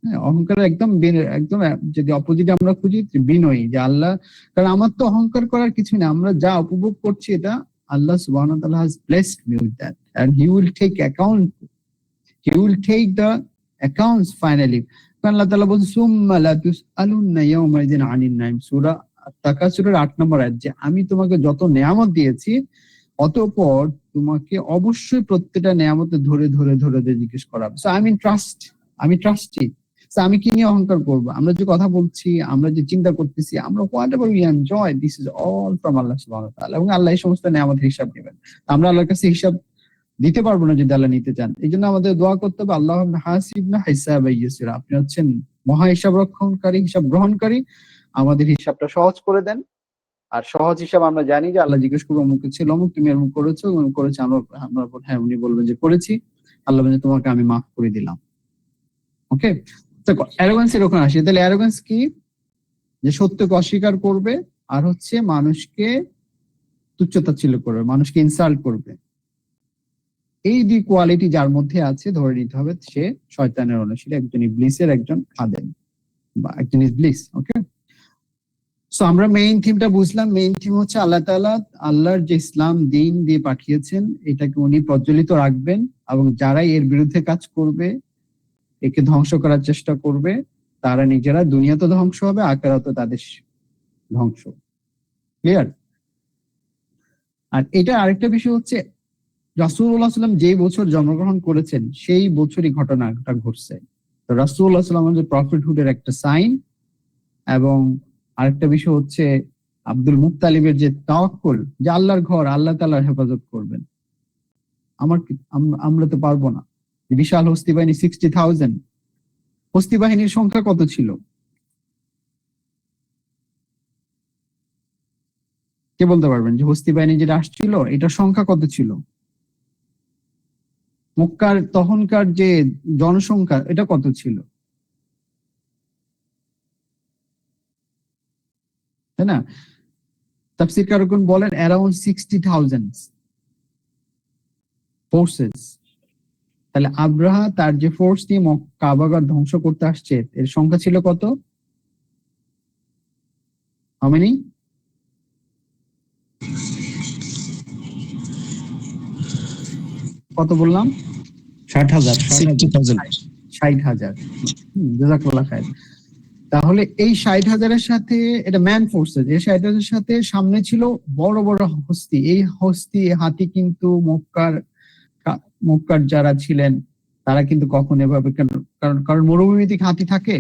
হ্যাঁ, অহংকারের একদম একদম যদি অপোজিট আমরা খুঁজি, বিনয়ী, যে আল্লাহ, কারণ আমার তো অহংকার করার কিছু না, আমরা যা উপভোগ করছি এটা আল্লাহ সুবহানাহু ওয়া তাআলা has blessed me with that and he will take account, he will take the accounts finally. কারণ আল্লাহ তাআলা বলছেন সুম্মা লা তুসআলুন্না ইয়াওমাইযিন আনিন নাইম, সূরা আত-তাকাসুরের 8 নম্বর আয়াত, যে আমি তোমাকে যত নেয়ামত দিয়েছি অতঃপর তোমাকে অবশ্যই প্রত্যেকটা নেয়ামতে ধরে ধরে ধরে ধরে জিজ্ঞেস করা হবে। সো আমি ট্রাস্টি। আমি কি নিয়ে অহংকার করবো? আমরা যে কথা বলছি, আমরা যে চিন্তা করতেছি, আমরা whatever we enjoy, this is all from আল্লাহ সুবহানাহু ওয়া তাআলা, এবং আল্লাহ এই সমস্ত নেয়ামতের হিসাব নেবেন। আমরা আল্লাহর কাছে হিসাব দিতে পারবো না যদি আল্লাহ নিতে চান। এই জন্য আমাদের দোয়া করতে হবে, আল্লাহুম্মা হাসিবনা হিসাবান ইয়াসিরা, আপনি হচ্ছেন মহা হিসাব রক্ষণকারী, হিসাব গ্রহণকারী, আমাদের হিসাবটা সহজ করে দেন। আর সহজ হিসাব আমরা জানি যে আল্লাহ জিজ্ঞেস করবো অমুক ছিল অমুক, তুমি এরকম করেছো, এরকম করেছো, আমরা হ্যাঁ, উনি বলবেন যে করেছি, আল্লাহ বলবেন তোমাকে আমি মাফ করে দিলাম। ওকে, তো অ্যারোগান্স এর ওখানে আসি। তাহলে অ্যারোগান্স কি? যে সত্যকে অস্বীকার করবে, আর হচ্ছে মানুষকে তুচ্ছতাচ্ছিল্য করবে, মানুষকে ইনসাল্ট করবে। এই দুই কোয়ালিটি যার মধ্যে আছে, ধরে নিতে হবে সে শয়তানের অনুসারী, একজন ইবলিসের একজন খাদেম বা একজন ইবলিস। ওকে, সো আমরা মেইন থিমটা বুঝলাম। মেইন থিম হচ্ছে আল্লাহ তাআলা আল্লাহর যে ইসলাম দিন দিয়ে পাঠিয়েছেন, এটাকে উনি প্রজ্বলিত রাখবেন, এবং যারাই এর বিরুদ্ধে কাজ করবে, একে ধ্বংস করার চেষ্টা করবে, তারা নিজেরা দুনিয়াতে ধ্বংস হবে, আখিরাতে তাদের ধ্বংস। ক্লিয়ার? আর এটা আরেকটা বিষয় হচ্ছে, রাসূলুল্লাহ সাল্লাম যেই বছর জন্মগ্রহণ করেছেন সেই বছরই ঘটনাটা ঘটছে। তো রাসূলুল্লাহ সাল্লাম যে প্রফিটহুডের একটা সাইন, এবং আরেকটা বিষয় হচ্ছে আব্দুল মুত্তালিবের যে তাওয়াক্কুল, যে আল্লাহর ঘর, আল্লাহ তাআলার হেফাজত করবেন। আমরা তো পারবো না। বিশাল হস্তি বাহিনী 60,000, হস্তি বাহিনীর সংখ্যা কত ছিল? কে বলতে পারবেন যে হস্তি বাহিনী যেটা আসছিল এটার সংখ্যা কত ছিল? মক্কার তখনকার যে জনসংখ্যা, এটা কত ছিল, তাই না? তাফসীর কারকগণ বলেন অ্যারাউন্ড 60,000 ফোর্সেস। তাহলে আব্রাহা তার যে ফোর্স নিয়ে কাবাগর ধ্বংস করতে আসছে, এর সংখ্যা ছিল কত? How many? কত বললাম? 60,000 60,000 60,000। জাযাকাল্লাহ খায়ের। তাহলে এই 60,000-এর সাথে, এটা ম্যান ফোর্সেস, এই 60,000-এর সাথে সামনে ছিল বড় বড় হস্তি। এই হস্তি হাতি কিন্তু মক্কার যারা ছিলেন তারা কিন্তু কখন এভাবে, কারণ কারণ মরুভূমি থেকে হাতি থাকে,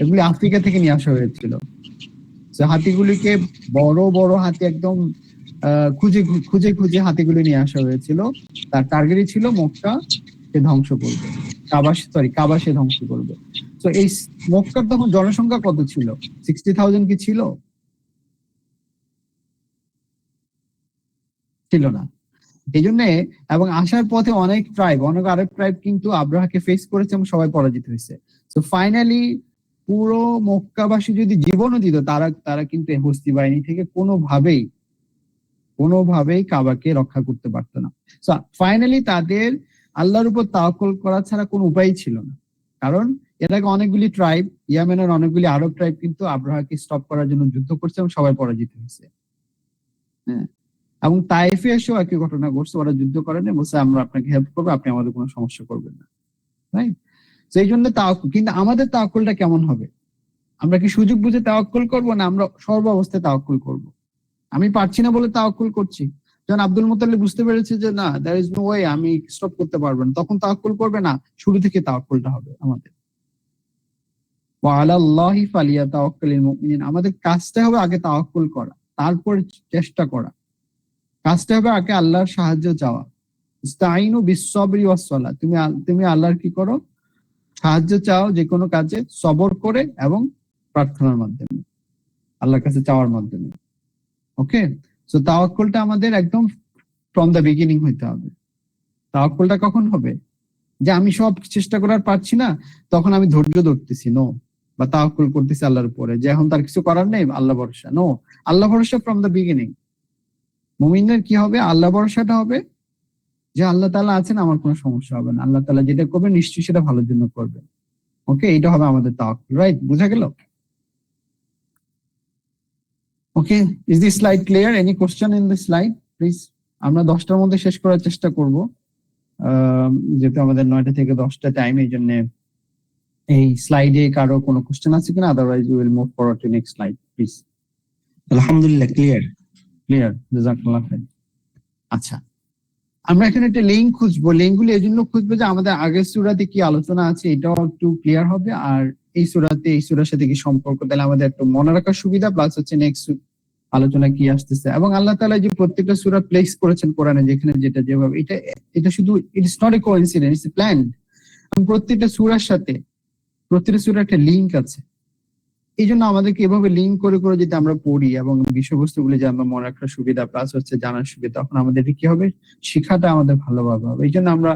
এগুলি আফ্রিকা থেকে নিয়ে আসা হয়েছিল। হাতিগুলিকে, বড় বড় হাতি একদম খুঁজে খুঁজে খুঁজে হাতিগুলি নিয়ে আসা হয়েছিল। তার টার্গেটই ছিল মক্কা সে ধ্বংস করবে, কাবা সে ধ্বংস করবে। তো এই মক্কার তখন জনসংখ্যা কত ছিল? 60,000 কি ছিল? ছিল না। এই জন্য, এবং আসার পথে অনেক আরব ট্রাইব কিন্তু আব্রাহাকে ফেস করেছে এবং সবাই পরাজিত হয়েছে। তো ফাইনালি পুরো মক্কাবাসী যদি জীবনও দিত, তারা কিন্তু হস্তি বাহিনী থেকে কোনোভাবেই কাবাকে রক্ষা করতে পারতো না। সো ফাইনালি তাদের আল্লাহর উপর তাওয়াক্কুল করা ছাড়া কোনো উপায় ছিল না। কারণ এর আগে অনেকগুলি ট্রাইব, ইয়ামেনের অনেকগুলি আরব ট্রাইব কিন্তু আব্রাহাকে স্টপ করার জন্য যুদ্ধ করছে এবং সবাই পরাজিত হয়েছে। হ্যাঁ, এবং তাইফে এসেও একই ঘটনা ঘটছে, ওরা যুদ্ধ করেনি, বলছে আমরা আপনাকে হেল্প করবো, আপনি আমাদের কোনো সমস্যা করবেন না। রাইট? সেই জন্য তাওয়াক্কুল। কিন্তু আমাদের তাওয়াক্কুলটা কেমন হবে? আমরা কি সুযোগ বুঝে তাওয়াক্কুল করব, না আমরা সর্ব অবস্থায় তাওয়াক্কুল করব? আমি পারছি না বলে তাওয়াক্কুল করছি। যখন আব্দুল মুতাল্লিব বুঝতে পেরেছে যে না, দেয়ার ইজ নো ওয়ে, আমি স্টপ করতে পারবো না, তখন তাওয়াক্কুল করবে না, শুরু থেকে তাওয়াক্কুলটা হবে আমাদের। ওয়া আলাল্লাহি ফালিয়াতাওয়াক্কালিল মুমিনুন, আমাদের কাজটা হবে আগে তাওয়াক্কুল করা, তারপর চেষ্টা করা। কাজটা হবে আগে আল্লাহর সাহায্য চাওয়া। ইস্তাইনু বিস-সাবরি ওয়াস-সালাহ, তুমি আল্লাহর কি করো? সাহায্য চাও যে কোনো কাজে সবর করে এবং প্রার্থনার মাধ্যমে, আল্লাহর কাছে চাওয়ার মাধ্যমে। ওকে, সো তাওয়াক্কুলটা আমাদের একদম ফ্রম দ্য বিগিনিং হইতে হবে। তাওয়াক্কুলটা কখন হবে? যে আমি সব চেষ্টা করার পারছি না, তখন আমি ধৈর্য ধরতেছি, নো, বা তাওয়াক্কুল করতেছি আল্লাহর উপরে, যে এখন তার কিছু করার নেই, আল্লাহ ভরসা, নো। আল্লাহ ভরসা ফ্রম দ্য বিগিনিং। মুমিনের কি হবে? আল্লাহ ভরসাটা হবে যে আল্লাহ তাআলা আছেন, আমার কোনো সমস্যা হবে না, আল্লাহ তাআলা যেটা করবে নিশ্চয়ই সেটা ভালোর জন্য করবে। ওকে, এটা হবে আমাদের তাওয়াক্কুল, রাইট? বুঝা গেল? Okay, is this slide clear? Any question in this slide please? আমরা 10টার মধ্যে শেষ করার চেষ্টা করব, যেহেতু আমাদের 9টা থেকে 10টা টাইম, এই জন্য এই স্লাইডে কারো কোনো কোশ্চেন আছে কিনা? Otherwise we will move forward to next slide please. আলহামদুলিল্লাহ ক্লিয়ার। ক্লিয়ার, জাযাকাল্লাহ খাইর। আচ্ছা, আমরা এখানে একটা লিঙ্ক খুঁজবো। লিঙ্কগুলো এই জন্য খুঁজবো যে আমাদের আগের সূরাতে কি আলোচনা আছে এটাও একটু ক্লিয়ার হবে, আর এই সূরাতে এই সূরার সাথে কি সম্পর্ক, তাহলে আমাদের একটু মনে রাখার সুবিধা, প্লাস হচ্ছে নেক্সট আলোচনা কি আসতেছে। এবং আল্লাহ তাআলা যে প্রত্যেকটা সূরা প্লেস করেছেন কোরআনে, যেখানে যেটা যেভাবে, এটা শুধু it's not a coincidence, it's planned. প্রত্যেকটা সূরার সাথে প্রত্যেকটা সূরার একটা লিঙ্ক আছে। এই জন্য আমাদেরকে এভাবে লিঙ্ক করে করে যদি আমরা পড়ি এবং বিষয়বস্তুগুলো যে আমরা মনে রাখার সুবিধা, প্লাস হচ্ছে জানার সুবিধা, তখন আমাদের কি হবে? শিক্ষাটা আমাদের ভালোভাবে হবে। এই জন্য আমরা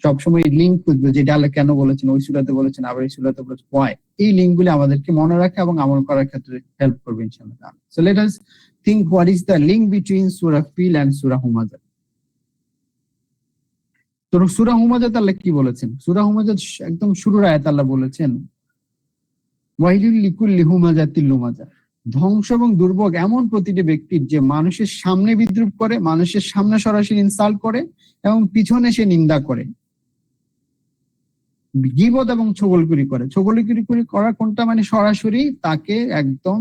সবসময় লিঙ্ক খুঁজবো, যেটা আল্লাহ কেন বলেছেন, ওই সূরাতে বলেছেন, আবার এই সূরাতে বলেছেন, ওয়াই। এই লিঙ্কগুলি আমাদেরকে মনে রাখা এবং আমল করার ক্ষেত্রে হেল্প করবে ইনশাআল্লাহ। So let us think what is the link between সূরা ফিল এন্ড সূরা হুমাযা। তো সূরা হুমাযা আল্লাহ কি বলেছেন? সূরা হুমাযা একদম শুরুর আয়াত আল্লাহ বলেছেন, ওয়াইলুল লিকুল্লি হুমাযাতিল লুমাযা, ধ্বংস এবং দুর্ভোগ এমন প্রতিটি ব্যক্তির যে মানুষের সামনে বিদ্রুপ করে, মানুষের সামনে সরাসরি ইনসাল্ট করে এবং পিছনে সে নিন্দা করে, গীবত এবং ছগলকুরি করে। ছগলকুরি করা কোনটা? মানে সরাসরি তাকে একদম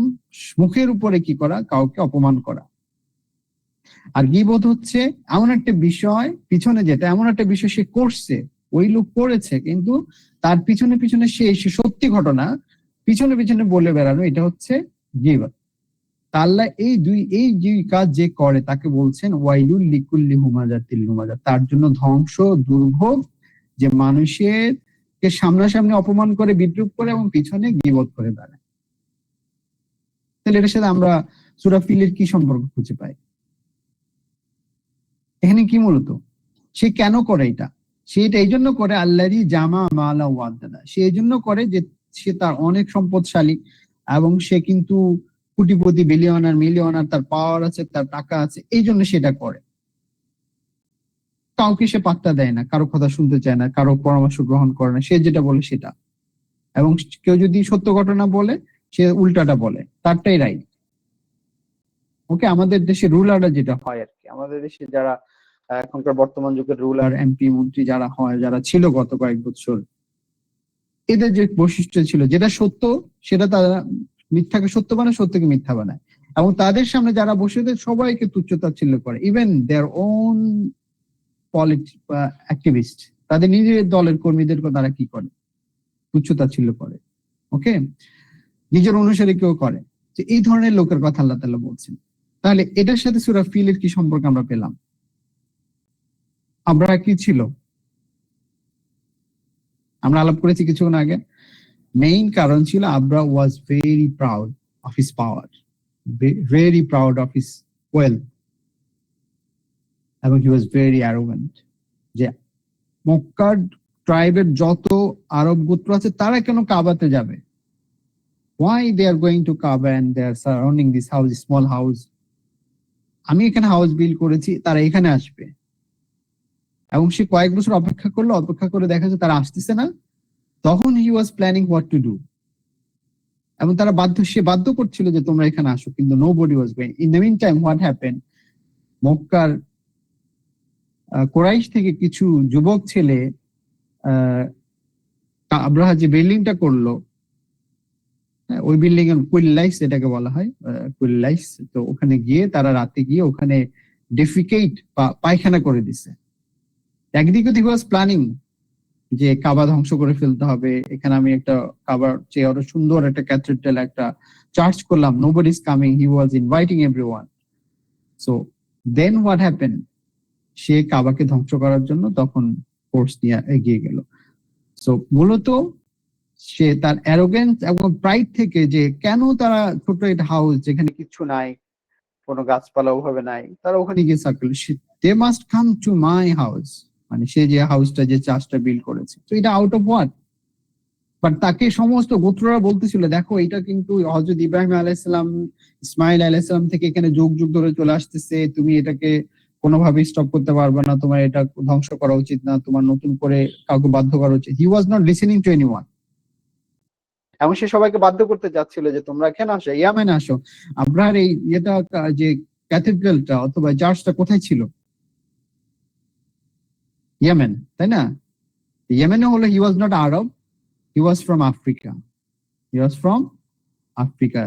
মুখের উপরে কি করা? কাউকে অপমান করা। আর গীবত হচ্ছে এমন একটা বিষয়, পিছনে যেটা এমন একটা বিষয় সে করছে, ওই লোক করেছে, কিন্তু তার পিছনে পিছনে সে সত্যি ঘটনা পিছনে পিছনে বলে বেড়ানো, এটা হচ্ছে গীবত। আল্লাহ এই দুই কাজ যে করে তাকে বলছেন ওয়াইলুল লিকুল্লি হুমাযাতিল লুমাযা, তার জন্য ধ্বংস, দুর্ভোগ, যে মানুষের কে সামনাসামনি অপমান করে, বিদ্রুপ করে এবং পিছনে গীবত করে বেড়ায়। তাহলে এটার সাথে আমরা সূরা ফিলের কি সম্পর্ক খুঁজে পাই? এখানে কি মূলত সে কেন করে এটা? সে এটা এই জন্য করে, আল্লাহরই জামা মালা ওয়াদাদা, সে এই জন্য করে যে সে তার অনেক সম্পদশালী এবং সে কিন্তু কোটিপতি, মিলিয়নার, তার পাওয়ার আছে, তার টাকা আছে, এই জন্য সেটা করে। কাউকে সে পাত্তা দেয় না, কারো কথা শুনতে চায় না, কারো পরামর্শ গ্রহণ করে না, সে যেটা বলে সেটা। এবং কেউ যদি সত্য ঘটনা বলে, সে উল্টাটা বলে, তারটাই রাইট। ওকে, আমাদের দেশে রুলাররা যেটা হয় আর কি, আমাদের দেশে যারা এখনকার বর্তমান যুগের রুলার, এমপি, মন্ত্রী যারা হয়, যারা ছিল গত কয়েক বছর, এদের যে বৈশিষ্ট্য ছিল, যেটা সত্য সেটা তারা মিথ্যাকে সত্য বানায়, সত্যকে মিথ্যা বানায়, এবং তাদের সামনে যারা বসে সবাইকে তুচ্ছ-তাচ্ছিল্য করে, ইভেন দেয়ার ওন অ্যাক্টিভিস্ট, তাদের নিজের দলের কর্মীদেরকে তারা কি করে? তুচ্ছ-তাচ্ছিল্য করে। ওকে, নিজের অনুসারী কেউ করে। যে এই ধরনের লোকের কথা আল্লাহ তাআলা বলছেন। তাহলে এটার সাথে সূরা ফিলের কি সম্পর্ক আমরা পেলাম? আমরা কি ছিল, আমরা আলাপ করেছি কিছুক্ষণ আগে, মেইন কারণ ছিল আব্রা was very proud of his power, very proud of his wealth, এবং হি ওয়াজ ভেরি অ্যারোগেন্ট। যে মক্কার ট্রাইবের যত আরব গোত্র আছে তারা কেন কাবাতে যাবে? Why they are going to Kaaba and they are surrounding this house, small house? আমি এখানে হাউস বিল্ড করেছি, তারা এখানে আসবে। এবং সে কয়েক বছর অপেক্ষা করলো, অপেক্ষা করে দেখা যায় তারা আসতেছে না। তখন হি ওয়াজ প্ল্যানিং হোয়াট টু ডু, এবং তারা সে বাধ্য করছিল যে তোমরা এখানে আসো, কিন্তু nobody was going. In the meantime what happen, মক্কার কুরাইশ থেকে কিছু যুবক ছেলে আব্রাহা যে বিল্ডিংটা করলো, হ্যাঁ, ওই বিল্ডিং এর কুইলাইস এটাকে বলা হয়, কুইলাইস। তো ওখানে গিয়ে তারা রাতে গিয়ে ওখানে ডেফিকেট বা পায়খানা করে দিছে। একদিকে হি ওয়াজ প্ল্যানিং যে কাবা ধ্বংস করে ফেলতে হবে, এখানে আমি একটা কাবার চেয়ে আরো সুন্দর একটা ক্যাথেড্রাল, একটা চার্চ করলাম, nobody is coming, he was inviting everyone. So then what happen, সে কাবাকে ধ্বংস করার জন্য তখন ফোর্স নিয়ে এগিয়ে গেল। সো মূলত সে তার অ্যারোগেন্স এবং প্রাইড থেকে, যে কেন তারা ছোট একটা হাউস যেখানে কিছু নাই, কোনো গাছপালা ওভাবে নাই, তারা ওখানে গিয়ে circle, they must come to my house, মানে সে যে হাউসটা, যে চার্চটা বিল্ড করেছে। তো এটা আউট অফ হোয়াট, বাট তাকে সমস্ত গোত্ররা বলতেছিল, দেখো এটা কিন্তু হযরত ইব্রাহিম আলাইহিসসালাম, ইসমাইল আলাইহিসসালাম থেকে এখানে যুগ যুগ ধরে চলে আসতেছে, তুমি এটাকে কোনোভাবেই স্টপ করতে পারবে না, তোমার এটা ধ্বংস করা উচিত না, তোমার নতুন করে কাউকে বাধ্য করা উচিত। He was not listening to anyone. এবং সে সবাইকে বাধ্য করতে যাচ্ছিল যে তোমরা এখানে আসো, ইয়ামেনে আসো। আব্রাহার এই যে ক্যাথেড্রালটা অথবা চার্চটা কোথায় ছিল? ইয়েমেন, তাই না? ইয়েমেনে হলো, he was not Arab, he was from Africa, he was from Africa.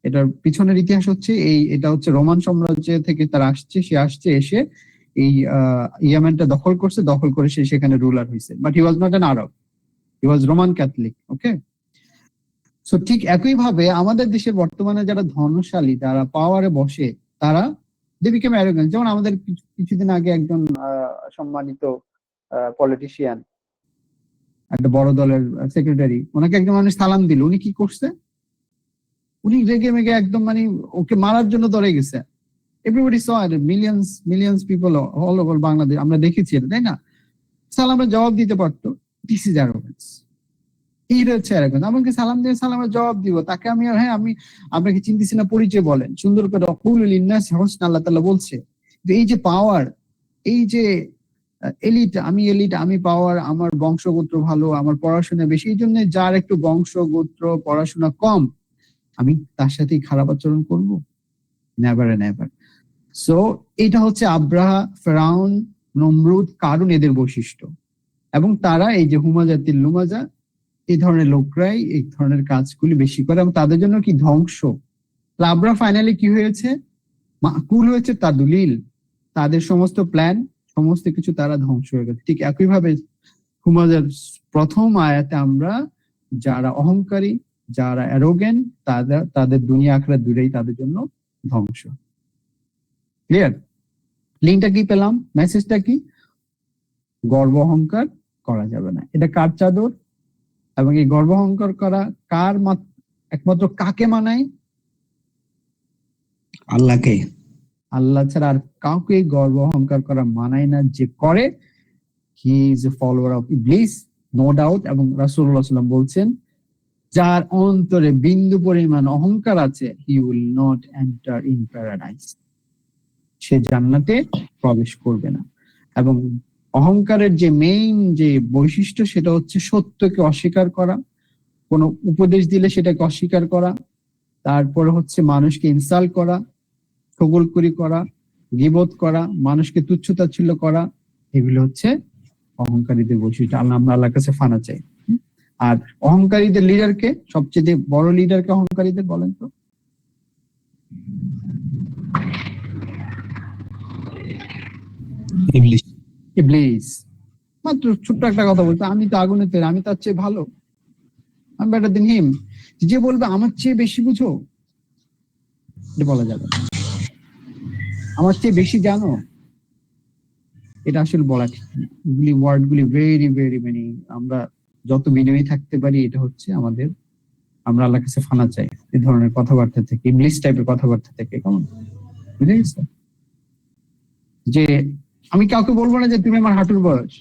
এটার পিছনের ইতিহাস হচ্ছে এটা হচ্ছে রোমান সাম্রাজ্য থেকে তারা আসছে, সে আসছে, এসে এই ইয়েমেনটা দখল করছে, দখল করে সে সেখানে রুলার হয়েছে। But he was not an Arab, he was Roman Catholic. Okay, so ঠিক একই ভাবে আমাদের দেশে বর্তমানে যারা ধনশালী, যারা পাওয়ারে বসে, তারা দে বিকাম অ্যারোগেন্ট। যেমন আমাদের কিছুদিন আগে একজন সম্মানিত পলিটিশিয়ান, একটা বড় দলের সেক্রেটারি, ওনাকে একজন মানুষ সালাম দিল, উনি কি করছে? উনি রেগে মেগে একদম মানে ওকে মারার জন্য দৌড়ে গেছে। Everybody saw it, millions people all over Bangladesh, আমরা দেখেছি এটা, তাই না? সালামের জবাব দিতে পারতো। This is arrogance. এইটা হচ্ছে অ্যারোগেন্স। আমাকে সালাম দিয়ে সালামের জবাব দিব, তাকে আমি, হ্যাঁ আমি আপনাকে চিনতেছি না, পরিচয় বলেন, সুন্দর করে অকুলুল ইন্নাস হোসনা, আল্লাহ তাআলা বলছে। এই যে পাওয়ার, এই যে এলিট, আমি পাওয়ার, আমার বংশগোত্র ভালো, আমার পড়াশোনা বেশি, এই জন্য যার একটু বংশগোত্র পড়াশোনা কম, আমি তার সাথেই খারাপ আচরণ করব? Never end never. সো এটা হচ্ছে আব্রাহা, ফেরাউন, নমরুদ, কারুন, এদের বৈশিষ্ট্য। এবং তারা এই যে হুমাজাতিল লুমাজা, এই ধরনের লোকরাই এই ধরনের কাজগুলি বেশি করে, এবং তাদের জন্য কি ধ্বংস। আব্রাহা ফাইনালি কি হয়েছে? মাকুল হয়েছে, তাদুলিল, তাদের সমস্ত প্ল্যান, সমস্ত কিছু তারা ধ্বংস হয়ে গেছে। ঠিক একইভাবে হুমাজার প্রথম আয়াতে আমরা যারা অহংকারী, যারা অ্যারোগেন্ট, তাদের দুনিয়া আখেরাত দুটোই তাদের জন্য ধ্বংস। ক্লিয়ার? লিঙ্কটা কি পেলাম? মেসেজটা কি? গর্ব অহংকার করা যাবে না। এটা কার চাদর? এবং এই গর্ব অহংকার করা কার একমাত্র কাকে মানায়? আল্লাহকে। আল্লাহ ছাড়া আর কাউকে গর্ব অহংকার করা মানায় না। যে করে, he is a follower of ইবলিস, নো ডাউট। এবং রাসূলুল্লাহ সাল্লাল্লাহু আলাইহি ওয়াসাল্লাম বলছেন, যার অন্তরে বিন্দু পরিমাণ অহংকার আছে, he will not enter in paradise, সে জান্নাতে প্রবেশ করবে না। এবং অহংকারের যে মেইন যে বৈশিষ্ট্য, সেটা হচ্ছে সত্যকে অস্বীকার করা, কোনো উপদেশ দিলে সেটাকে অস্বীকার করা, তারপরে হচ্ছে মানুষকে ইনসাল্ট করা, ঠগলখড়ি করা, গীবত করা, মানুষকে তুচ্ছ-তাচ্ছিল্য করা, এগুলো হচ্ছে অহংকারীদের বৈশিষ্ট্য। আমরা আল্লাহর কাছে ফানা চাই। আর অহংকারীদের লিডারকে, সবচেয়ে বড় লিডারকে অহংকারীদের বলেন তো? ইবলিস। ইবলিস। মাত্র ছোট্ট একটা কথা বলতে, আমি তো আগুনের তৈরি, আমি তার চেয়ে ভালো, আমি বেটার দেন হিম। যে বলবে আমার চেয়ে বেশি বুঝো, এটা বলা যাবে না। আমার চেয়ে বেশি জানো, এটা আসলে বলা ঠিক না। এগুলি ওয়ার্ড গুলি ভেরি ভেরি মেনি। আমরা যত বিনয়ী থাকতে পারি, এটা হচ্ছে আমাদের, আমরা আল্লাহর কাছে ফানা চাই এই ধরনের কথাবার্তা থেকে, ইবলিস টাইপের কথাবার্তা থেকে। কেমন বুঝে গেছে? যে আমি কাউকে বলবো না যে তুমি আমার হাঁটুর বয়স,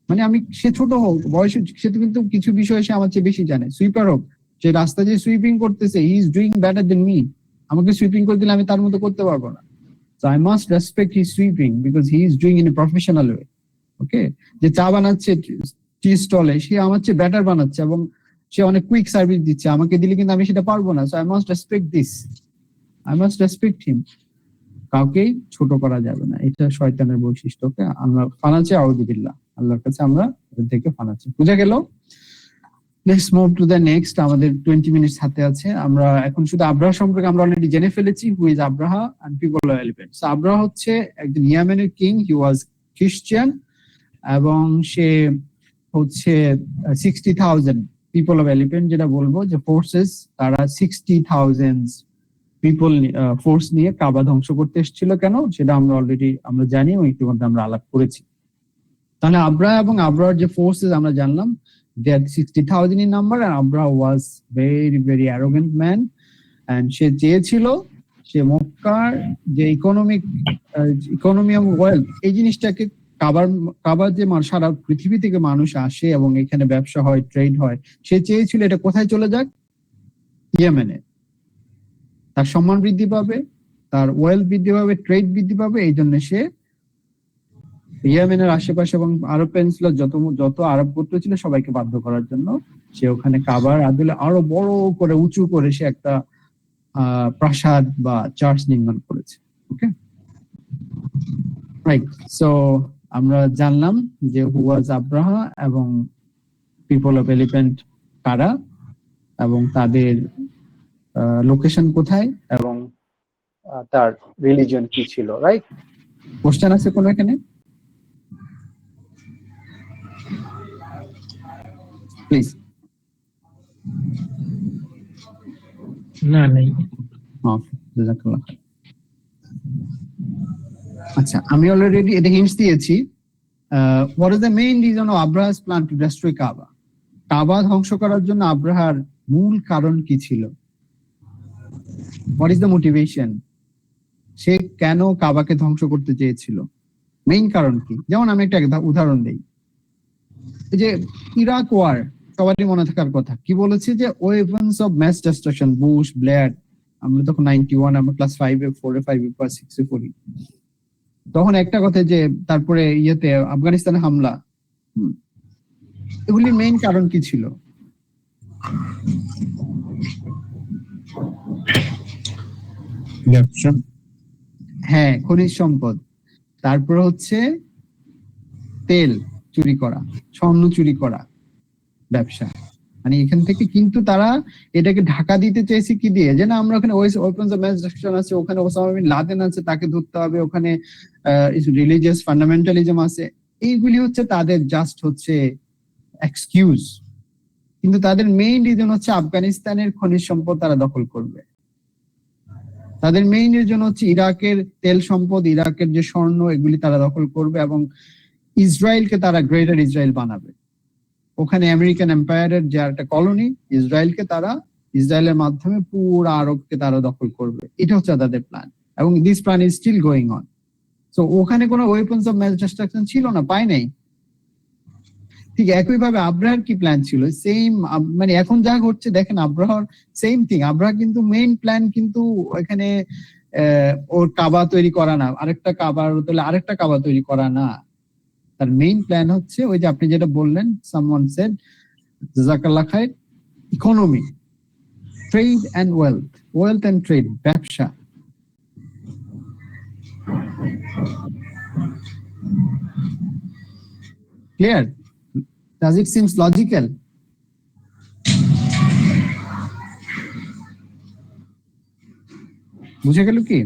মানে আমি, সে ছোট হোক বয়সে, সে তো কিন্তু কিছু বিষয়ে সে আমার চেয়ে বেশি জানে। সুইপার হোক, যে রাস্তা যে সুইপিং করতেছে, he is doing better than me, আমাকে সুইপিং করে দিলে আমি তার মতো করতে পারবো না। So I must respect his sweeping because he is doing in a professional way. Okay? যে চা বানাচ্ছে টি স্টলে, সে আমার চেয়ে বেটার বানাচ্ছে এবং সে অনেক কুইক সার্ভিস দিচ্ছে, আমাকে দিলে কিন্তু আমি সেটা পারবো না। So I must respect this. I must respect him. কাউকেই ছোট করা যাবে না, এটা শয়তানের বৈশিষ্ট্য। ওকে, আমরা ফানা চাই, আউযু বিল্লাহ, আল্লাহর কাছে আমরা থেকে বানাচ্ছে। বুঝা গেল? Let's move to the next. আমাদের 20 মিনিটস হাতে আছে। আমরা এখন শুধু আব্রাহা সম্পর্কে আমরা অলরেডি জেনে ফেলেছি, who is Abraha and people of elephant. So Abraha হচ্ছে একজন ইয়ামেনের কিং, হি ওয়াজ খ্রিস্টান, এবং সে হচ্ছে 60,000 পিপল অফ এলিফ্যান্ট, যেটা বলবো যে ফোর্সেস, তারা 60,000 পিপল ফোর্স নিয়ে কাবা ধ্বংস করতে এসেছিল। কেন সেটা আমরা অলরেডি আমরা জানি এবং ইতিমধ্যে আমরা আলাপ করেছি। তাহলে আব্রাহা এবং আব্রাহার যে ফোর্সেস আমরা জানলাম, they had 60,000 in number, and Abraham was very arrogant man, and সে চেয়েছিল সে মক্কার যে ইকোনমি এবং ওয়েলথ, এই জিনিসটাকে কাবার যে সারা পৃথিবী থেকে মানুষ আসে এবং এখানে ব্যবসা হয়, ট্রেড হয়, সে চেয়েছিল এটা কোথায় চলে যাক? ইয়েমেনে। তার সম্মান বৃদ্ধি পাবে, তার ওয়েলথ বৃদ্ধি পাবে, ট্রেড বৃদ্ধি পাবে। এই জন্য সে ইয়েমেনের আশেপাশে এবং আরব পেনিনসুলার যত আরব গোত্র ছিল সবাইকে বাধ্য করার জন্য সে ওখানে কাবার আদলে আরো বড় করে উঁচু করে সে একটা প্রাসাদ বা চার্চ নির্মাণ করেছে। ওকে, রাইট। সো আমরা জানলাম যে হু ওয়াজ আব্রাহা এবং পিপল অফ এলিফ্যান্ট কারা এবং তাদের লোকেশন কোথায় এবং তার রিলিজিয়ন কি ছিল। রাইট? কোশ্চেন আছে কোনো এখানে? প্লিজ। না, নেই। আচ্ছা, আমি অলরেডি এটা হিন্টস দিয়েছি। What is the main reason of আব্রাহাস প্ল্যান টু ডেস্ট্রয় কাবা? কাবা ধ্বংস করার জন্য আব্রাহার মূল কারণ কি ছিল? What is the motivation? সে কেন কাবাকে ধ্বংস করতে চেয়েছিল? মেইন কারণ কি? যেমন আমি একটা উদাহরণ দেই, যে ইরাক ওয়ার সবারই মনে থাকার কথা, কি বলেছে যে weapons of mass destruction, Bush, Blair. আমরা তখন 91, আমরা ক্লাস 5 এ 4 এ 5 এ 6 এ পড়ি। তখন একটা কথা যে তারপরে ইয়েতে আফগানিস্তানে হামলা, এগুলির মেইন কারণ কি ছিল? ব্যবসা। হ্যাঁ, খনিজ সম্পদ। তারপর হচ্ছে তেল চুরি করা, স্বর্ণ চুরি করা, ব্যবসা। মানে এখান থেকে কিন্তু তারা এটাকে ঢাকা দিতে চেয়েছে কি দিয়ে, যে না আমরা ওখানে ওয়েপন্স অফ ম্যাস ডিস্ট্রাকশন আছে, ওখানে ওসামা বিন লাদেন আছে, তাকে ধরতে হবে, ওখানে রিলিজিয়াস ফান্ডামেন্টালিজম আছে। এইগুলি হচ্ছে তাদের জাস্ট হচ্ছে এক্সকিউজ, কিন্তু তাদের মেইন রিজন হচ্ছে আফগানিস্তানের খনিজ সম্পদ তারা দখল করবে। তাদের মেইন রিজন হচ্ছে ইরাকের তেল সম্পদ, ইরাকের যে স্বর্ণ, এগুলি তারা দখল করবে এবং ইসরায়েলকে তারা গ্রেটার ইসরায়েল বানাবে। ওখানে আমেরিকান এম্পায়ারের যে একটা কলোনি, ইসরায়েলকে তারা ইসরায়েলের মাধ্যমে পুরো আরবকে তারা দখল করবে। এটা হচ্ছে তাদের প্ল্যান এবং this plan is still going on. So ওখানে কোনো ওয়েপন্স অফ ম্যাস ডিস্ট্রাকশন ছিল না, পায় নাই। ঠিক একইভাবে আব্রাহার কি প্ল্যান ছিল? সেম, মানে এখন যা ঘটছে দেখেন আব্রাহার সেম থিং। আব্রাহা কিন্তু মেইন প্ল্যান কিন্তু এখানে ওর কাবা তৈরি করা না, আরেকটা কাবা তৈরি করা না। তার মেইন প্ল্যান হচ্ছে ওই যে আপনি যেটা বললেন, সামওয়ান সেড, জাযাকাল্লাহ খাইর, economy, trade and wealth and trade, ব্যবসা। Clear? Does it seems logical? বুঝে গেল কি?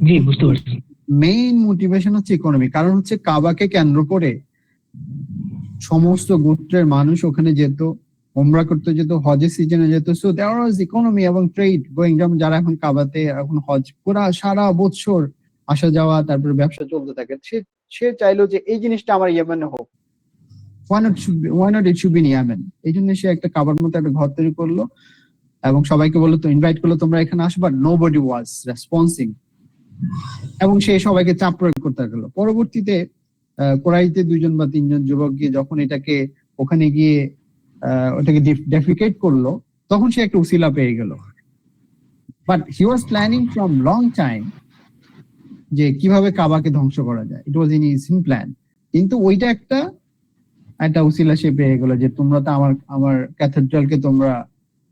জি, বুঝতে পারছি। মেইন মোটিভেশন হচ্ছে ইকোনমি। কারণ হচ্ছে কাবাকে কেন্দ্র করে সমস্ত গোত্রের মানুষ ওখানে যেত, ওমরা করতে যেত, হজের সিজনে যেত। সো দেয়ার ওয়াজ ইকোনমি এবং ট্রেড গোয়িং। যেমন যারা এখন কাবাতে এখন হজ পুরা সারা বছর আসা যাওয়া, তারপরে ব্যবসা চলতে থাকে, সে চাইলো যে এই জিনিসটা আমার ইয়েমেনে হোক। why not it should be in Yemen? এই জন্য সে একটা কাবার মতো একটা ঘর তৈরি করলো এবং সবাইকে বললো, তো ইনভাইট করলো তোমরা এখানে আসো, বাট নোবডি ওয়াজ রেসপন্সিং। এবং সে সবাইকে চাপ প্রয়োগ করতে গেল। পরবর্তীতে কোরাইশদের 2 বা 3 যুবক গিয়ে যখন এটাকে ওখানে গিয়ে ওটাকে ডেফিকেট করলো, তখন সে একটা উসিলা পেয়ে গেল। But he was planning from long time যে কিভাবে কাবাকে ধ্বংস করা যায়। ইট ওয়াজ ইন হিজ প্ল্যান। কিন্তু ওইটা একটা উসিলা সে পেয়ে গেল যে তোমরা তো আমার ক্যাথেড্রালকে তোমরা,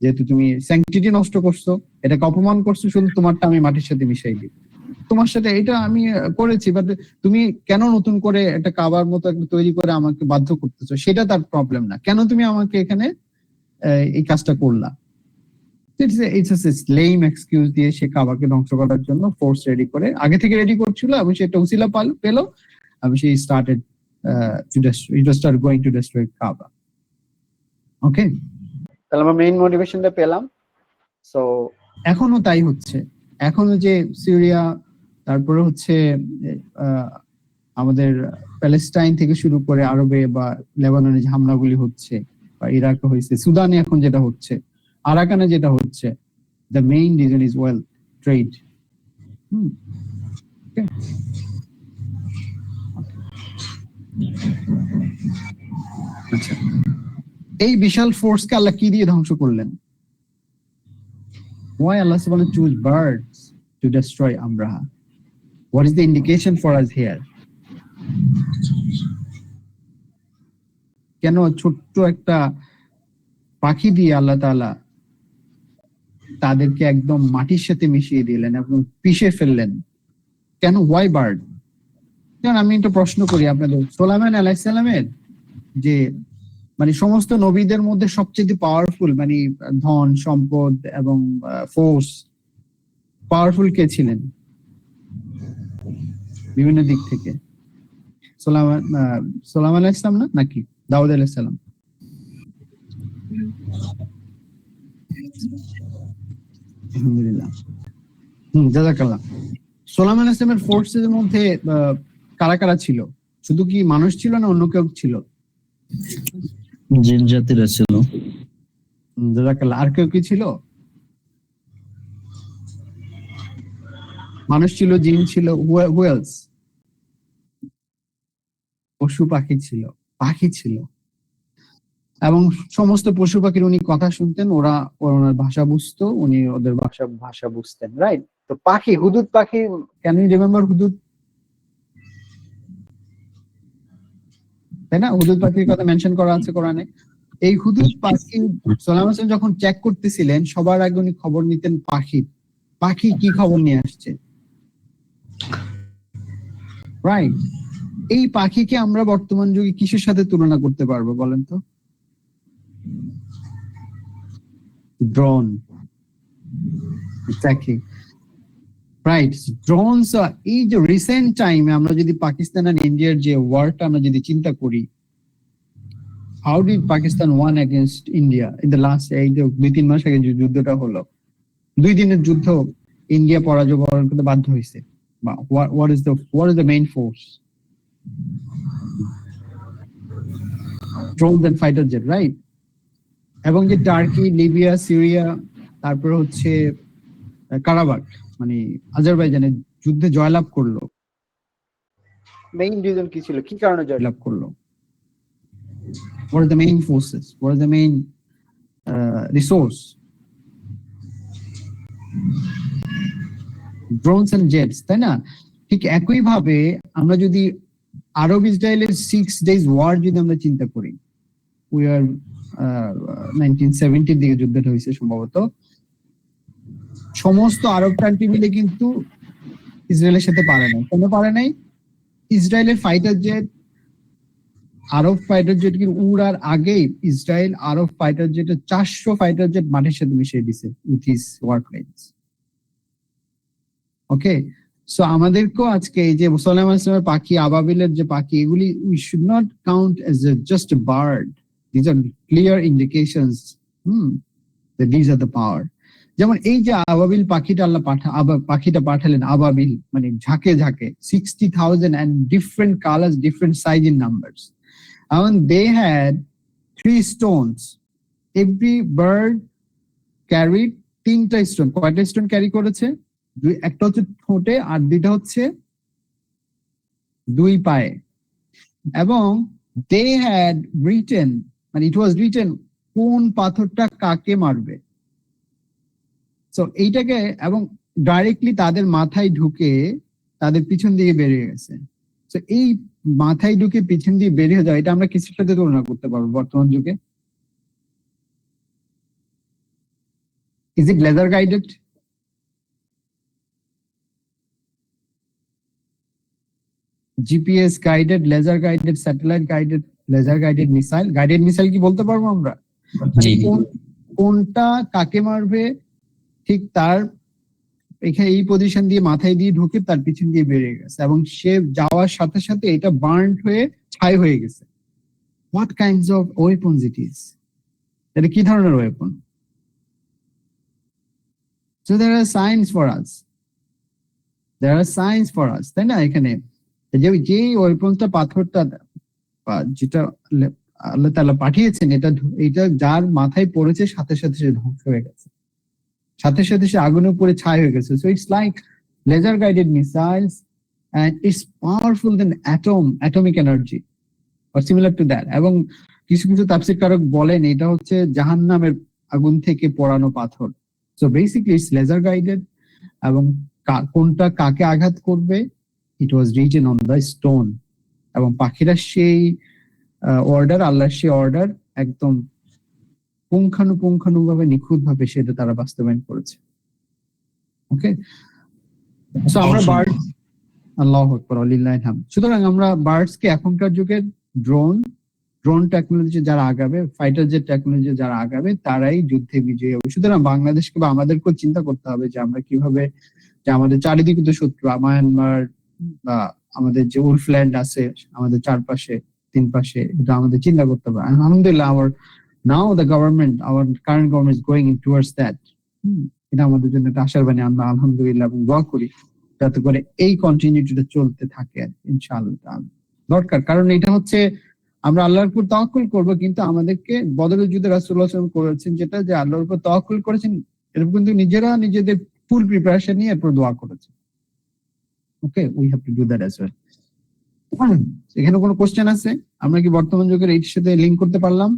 যেহেতু তুমি স্যাংটিটি নষ্ট করছো, এটাকে অপমান করছো, শুধু তোমারটা আমি মাটির সাথে মিশাই দিই। তোমার সাথে এটা আমি করেছি, বাট তুমি কেন নতুন করে একটা কাবার মতো একটা তৈরি করে আমাকে বাধ্য করতেছো, সেটা তার প্রবলেম না। কেন তুমি আমাকে এখানে এই কাজটা করলা? ইটস লেম এক্সকিউজ দিয়ে সে কাবাকে ধ্বংস করার জন্য ফোর্স রেডি করে, আগে থেকে রেডি করছিল এবং সে একটা উসিলা পেলো এবং সে started start going to destroy কাবা। ওকে, তাহলে আমরা মেইন মোটিভেশনটা পেলাম। সো এখনো তাই হচ্ছে, এখনো যে সিরিয়া, তারপরে হচ্ছে আমাদের প্যালেস্টাইন থেকে শুরু করে আরবে বা লেবাননে যে হামলাগুলি হচ্ছে, বা ইরাকে হয়েছে, সুদানে এখন যেটা হচ্ছে, আরাকানে যেটা হচ্ছে, the main reason is wealth, trade. Okay. আচ্ছা, এই বিশাল ফোর্সকে আল্লাহ কি দিয়ে ধ্বংস করলেন? Why Allah subhanahu choose birds to destroy Amraha? What is the indication for us here? কেন ছোট্ট একটা পাখি দিয়ে আল্লাহ তাআলা তাদেরকে একদম মাটির সাথে মিশিয়ে দিলেন এবং পিষে ফেললেন? কেন? Why bird? যেমন আমি একটা প্রশ্ন করি আপনাদের, সুলাইমান আলাইহিস সালামের যে মানে সমস্ত নবীদের মধ্যে সবচেয়ে পাওয়ারফুল, মানে ধন সম্পদ এবং ফোর্স পাওয়ারফুল কে ছিলেন বিভিন্ন দিক থেকে? সুলাইমান আলাইহিস সালাম না, নাকি দাউদ আলাইহিস সালাম? আলহামদুলিল্লাহ, জাযাকাল্লাহ। সুলাইমান আলাইহিস সালামের ফোর্সের মধ্যে কারা কারা ছিল? শুধু কি মানুষ ছিল না অন্য কেউ ছিল? জিন জাতিরা ছিল। জাযাকাল্লাহ। আর কেউ কি ছিল? মানুষ ছিল, জিন ছিল, হু এলস? পশু পাখি ছিল, পাখি ছিল। এবং সমস্ত পশু পাখির উনি কথা শুনতেন, ওরা ওনার ভাষা বুঝতো, উনি ওদের ভাষা বুঝতেন, রাইট? তো পাখি, হুদুদ পাখি, ক্যান ইউ রিমেম্বার হুদুদ? তাই না? হুদুদ পাখির কথা মেনশন করা আছে কোরআনে। এই হুদুদ পাখি সুলাইমান আলাইহিস সালাম যখন চেক করতেছিলেন, সবার আগে উনি খবর নিতেন পাখি কি খবর নিয়ে আসছে, রাইট? এই পাখিকে আমরা বর্তমান যুগে কিসের সাথে তুলনা করতে পারবো বলেন তো? Drone, exactly, right. ড্রোনস, এই যে রিসেন্ট টাইমে আমরা যদি পাকিস্তান আর ইন্ডিয়ার যে ওয়ারটা আমরা যদি চিন্তা করি, how did Pakistan one against India in the last, এই যে 2-3 মাস আগে যে যুদ্ধটা হলো, 2 দিনের যুদ্ধ, ইন্ডিয়া পরাজয় বরণ করতে বাধ্য হয়েছে। What is the main force? Drones and fighter jet, right? এবং যে টার্কি, লিবিয়া, সিরিয়া, তারপর হচ্ছে কারাবাখ, মানে আজারবাইজানের যুদ্ধে জয়লাভ করলো, মেইন রিজন কি ছিল? কি কারণে জয়লাভ করলো? What are the main forces? What are the main resource? Drones and jets, তাই না? ঠিক একই ভাবে আমরা যদি আরব ইসরায়েলের 6 days ওয়ার যদি আমরা চিন্তা করি, we are 1970 দিকে যুদ্ধটা হয়েছে সম্ভবত, সমস্ত আরব কান্ট্রি মিলে কিন্তু ইসরায়েলের সাথে পারে নাই। কেন পারে নাই? ইসরায়েলের ফাইটার জেট, আরব ফাইটার জেট কি উড়ার আগে ইসরায়েল আরব ফাইটার জেটের 400 ফাইটার জেট মাটির সাথে মিশিয়ে দিছে উইথ হিজ ওয়ারপ্লেনস। ওকে, সো আমাদেরকেও আজকে এই যে সুলাইমান আলাইহিস সালামের পাখি, আবাবিলের যে পাখি, এগুলি we should not count as just a bird. This are clear indications that these are the power. যেমন এই যে আবাবিল পাখিটা আল্লাহ পাখিটা পাঠালেন, আবাবিল মানে ঝাঁকে ঝাঁকে, 60,000 and different colors, different size in numbers. And they had 3 stones. Every bird carried 3টা স্টোন। কয়টা স্টোন ক্যারি করেছে? একটা হচ্ছে ঠোঁটে আর 2টা হচ্ছে 2 পায়ে। এবং they had written, মানে it was written কোন পাথরটা কাকে মারবে। সো এইটাকে, এবং ডাইরেক্টলি তাদের মাথায় ঢুকে তাদের পিছন দিকে বেরিয়ে গেছে। সো এই মাথায় ঢুকে পিছন দিয়ে বেরিয়ে যায়, এটা আমরা কিছুর সাথে তুলনা করতে পারবো বর্তমান যুগে? Is it laser guided? GPS guided, laser guided, satellite guided, laser guided missile. Guided missile কি বলতে পারবো আমরা? মানে জি। কোনটা কাকে মারবে ঠিক তার এখানে এই পজিশন দিয়ে মাথায় দিয়ে ঢুকে তার পিছন দিয়ে বেরিয়ে গেছে, এবং সে যাওয়ার সাথে সাথে এটা বার্ন হয়ে ছাই হয়ে গেছে। What kinds of weapons it is? এটা কি ধরনের weapon? So there are signs for us, there are signs for us, তাই না? এখানে যে ওয়েপনটা, পাথরটা যেটা আল্লাহ তাআলা পাঠিয়েছেন, এটা যার মাথায় পড়েছে সাথে সাথে সে ধ্বংস হয়ে গেছে, সাথে সাথে সে আগুনের উপরে ছাই হয়ে গেছে। So it's like laser guided missiles and it's powerful than atomic energy or similar to that. এবং কিছু কিছু তাফসীরকারক বলেন এটা হচ্ছে জাহান্নামের আগুন থেকে পোড়ানো পাথর। So basically it's laser guided, এবং কোনটা কাকে আঘাত করবে it was written on the stone, এবং পাখিরা সেই অর্ডার, আল্লাহর সেই অর্ডার একদম পুঙ্খানুপুঙ্খানুভাবে নিখুঁতভাবে সেটা তারা বাস্তবায়ন করেছে। ওকে, সো আমরা বার্ড, আল্লাহু আকবার, আলিল্লাহিল হামদ। সুতরাং আমরা বার্ডস কে এখনকার যুগের ড্রোন টেকনোলজি যারা আগাবে, ফাইটার জেট টেকনোলজি যারা আগাবে, তারাই যুদ্ধে বিজয়ী হবে। সুতরাং বাংলাদেশকে বা আমাদেরকেও চিন্তা করতে হবে যে আমরা কিভাবে, যে আমাদের চারিদিকে তো শত্রু, মায়ানমার বা আমাদের যে উলফল্যান্ড আছে আমাদের চারপাশে, তিন পাশে, এটা আমাদের চিন্তা করতে হবে। আলহামদুলিল্লাহ now the government, our current government is going in towards that. এটা আমাদের জন্য একটা আশার বাণী। আমরা আলহামদুলিল্লাহ এবং দোয়া করি যাতে করে এই কন্টিনিউটিটা চলতে থাকে ইনশাআল্লাহ। দরকার, কারণ এটা হচ্ছে আমরা আল্লাহর উপর তাওয়াক্কুল করব, কিন্তু আমাদেরকে বদরের যুদ্ধে রাসূলুল্লাহ সাল্লাল্লাহু আলাইহি ওয়াসাল্লাম করেছেন যেটা, যে আল্লাহর উপর তাওয়াক্কুল করেছেন, এরপর কিন্তু নিজেরা নিজেদের ফুল প্রিপারেশন নিয়ে এরপর দোয়া করেছেন। Okay, we have to do that as well. এখানে কোনো কোশ্চেন আছে? আমরা কি বর্তমান যুগের এইটার সাথে লিংক করতে পারলাম?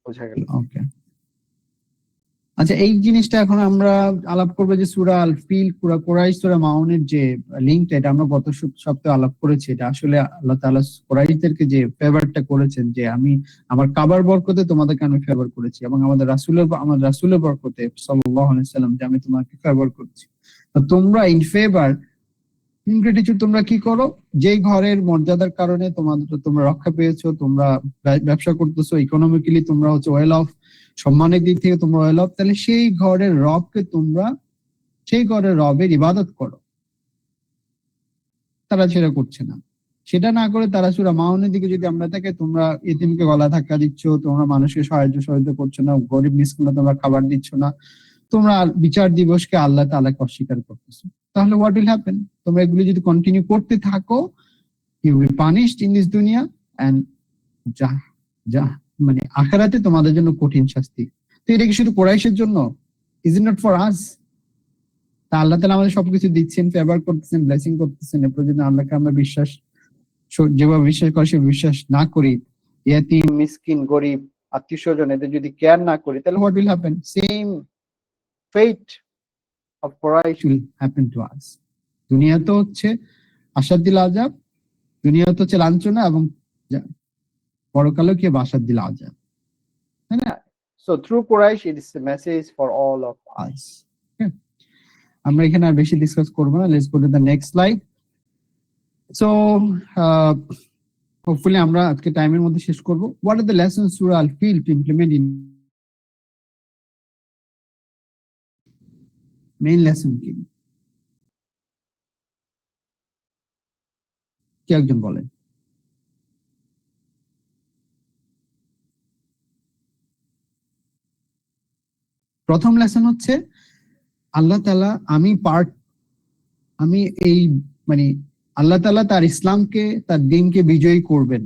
বোঝা গেল? ওকে, আচ্ছা, এই জিনিসটা এখন আমরা আলাপ করবো যে সূরা আল ফিল, কুরাইশ, সূরা মাউনের যে লিংকটা, এটা আমরা গত সপ্তাহে আলাপ করেছি। এটা আসলে আল্লাহ তাআলা কুরাইশদেরকে যে ফেভারটা করেছেন, যে আমি আমার কাবার বরকতে তোমাদেরকে আমি ফেভার করেছি, এবং আমার রাসূলের বরকতে সাল্লাল্লাহু আলাইহি ওয়াসাল্লাম যে আমি তোমাকে ফেভার করছি। তো তোমরা ইন ফেভার, ইনগ্রেটিটিউড তোমরা কি করো? যেই ঘরের মর্যাদার কারণে তোমরা রক্ষা পেয়েছো, তোমরা ব্যবসা করতেছো, ইকোনমিক্যালি তোমরা হচ্ছে ওয়েল অফ, সম্মানের দিক থেকে তোমরা ওয়েল অফ, তাহলে সেই ঘরের রবকে তোমরা, সেই ঘরের রবের ইবাদত করো। তারা সেটা করছে না। সেটা না করে তারা সূরা মাউনের দিকে যদি আমরা থাকি, তোমরা ইতিমকে গলা ধাক্কা দিচ্ছ, তোমরা মানুষকে সাহায্য করছো না, গরিব মিসকিনকে তোমরা খাবার দিচ্ছ না, তোমরা বিচার দিবসকে আল্লাহ তাআলাকে অস্বীকার করতেছো, তাহলে হোয়াট উইল হ্যাপেন? তোমরা এগুলো যদি কন্টিনিউ করতে থাকো, you will punished in this দুনিয়া, এন্ড মানে আখিরাতে তোমাদের জন্য কঠিন শাস্তি। তো এটা কি শুধু কুরাইশের জন্য? Is it not for us? তা আল্লাহ তাআলা আমাদের সবকিছু দিচ্ছেন, ফেভার করতেছেন, ব্লেসিং করতেছেন, এরপর যদি আল্লাহকে আমরা যেভাবে বিশ্বাস করি সে বিশ্বাস না করি, ইয়াতীম, মিসকিন, গরিব, আত্মীয় স্বজন, এদের যদি কেয়ার না করি, তাহলে what will happen? Same fate of Quraysh will happen to us. দুনিয়া তো হচ্ছে আশাদ্দিল আযাব, দুনিয়া তো হচ্ছে লাঞ্ছনা, এবং পরকালেও কি আশাদ্দিল আযাব, তাই না? So through Quraysh it is a message for all of us. Okay, আমরা এখানে আর বেশি ডিসকাস করব না, let's go to the next slide. So hopefully আমরা আজকে টাইমের মধ্যে শেষ করব। What are the lessons Surah Al-Fil to implement in main lesson কি? কি একজন বলেন? প্রথম লেসন হচ্ছে আল্লাহ তাআলা, আমি এই মানে আল্লাহ তাআলা তার ইসলামকে, তার দ্বীনকে বিজয়ী করবেন।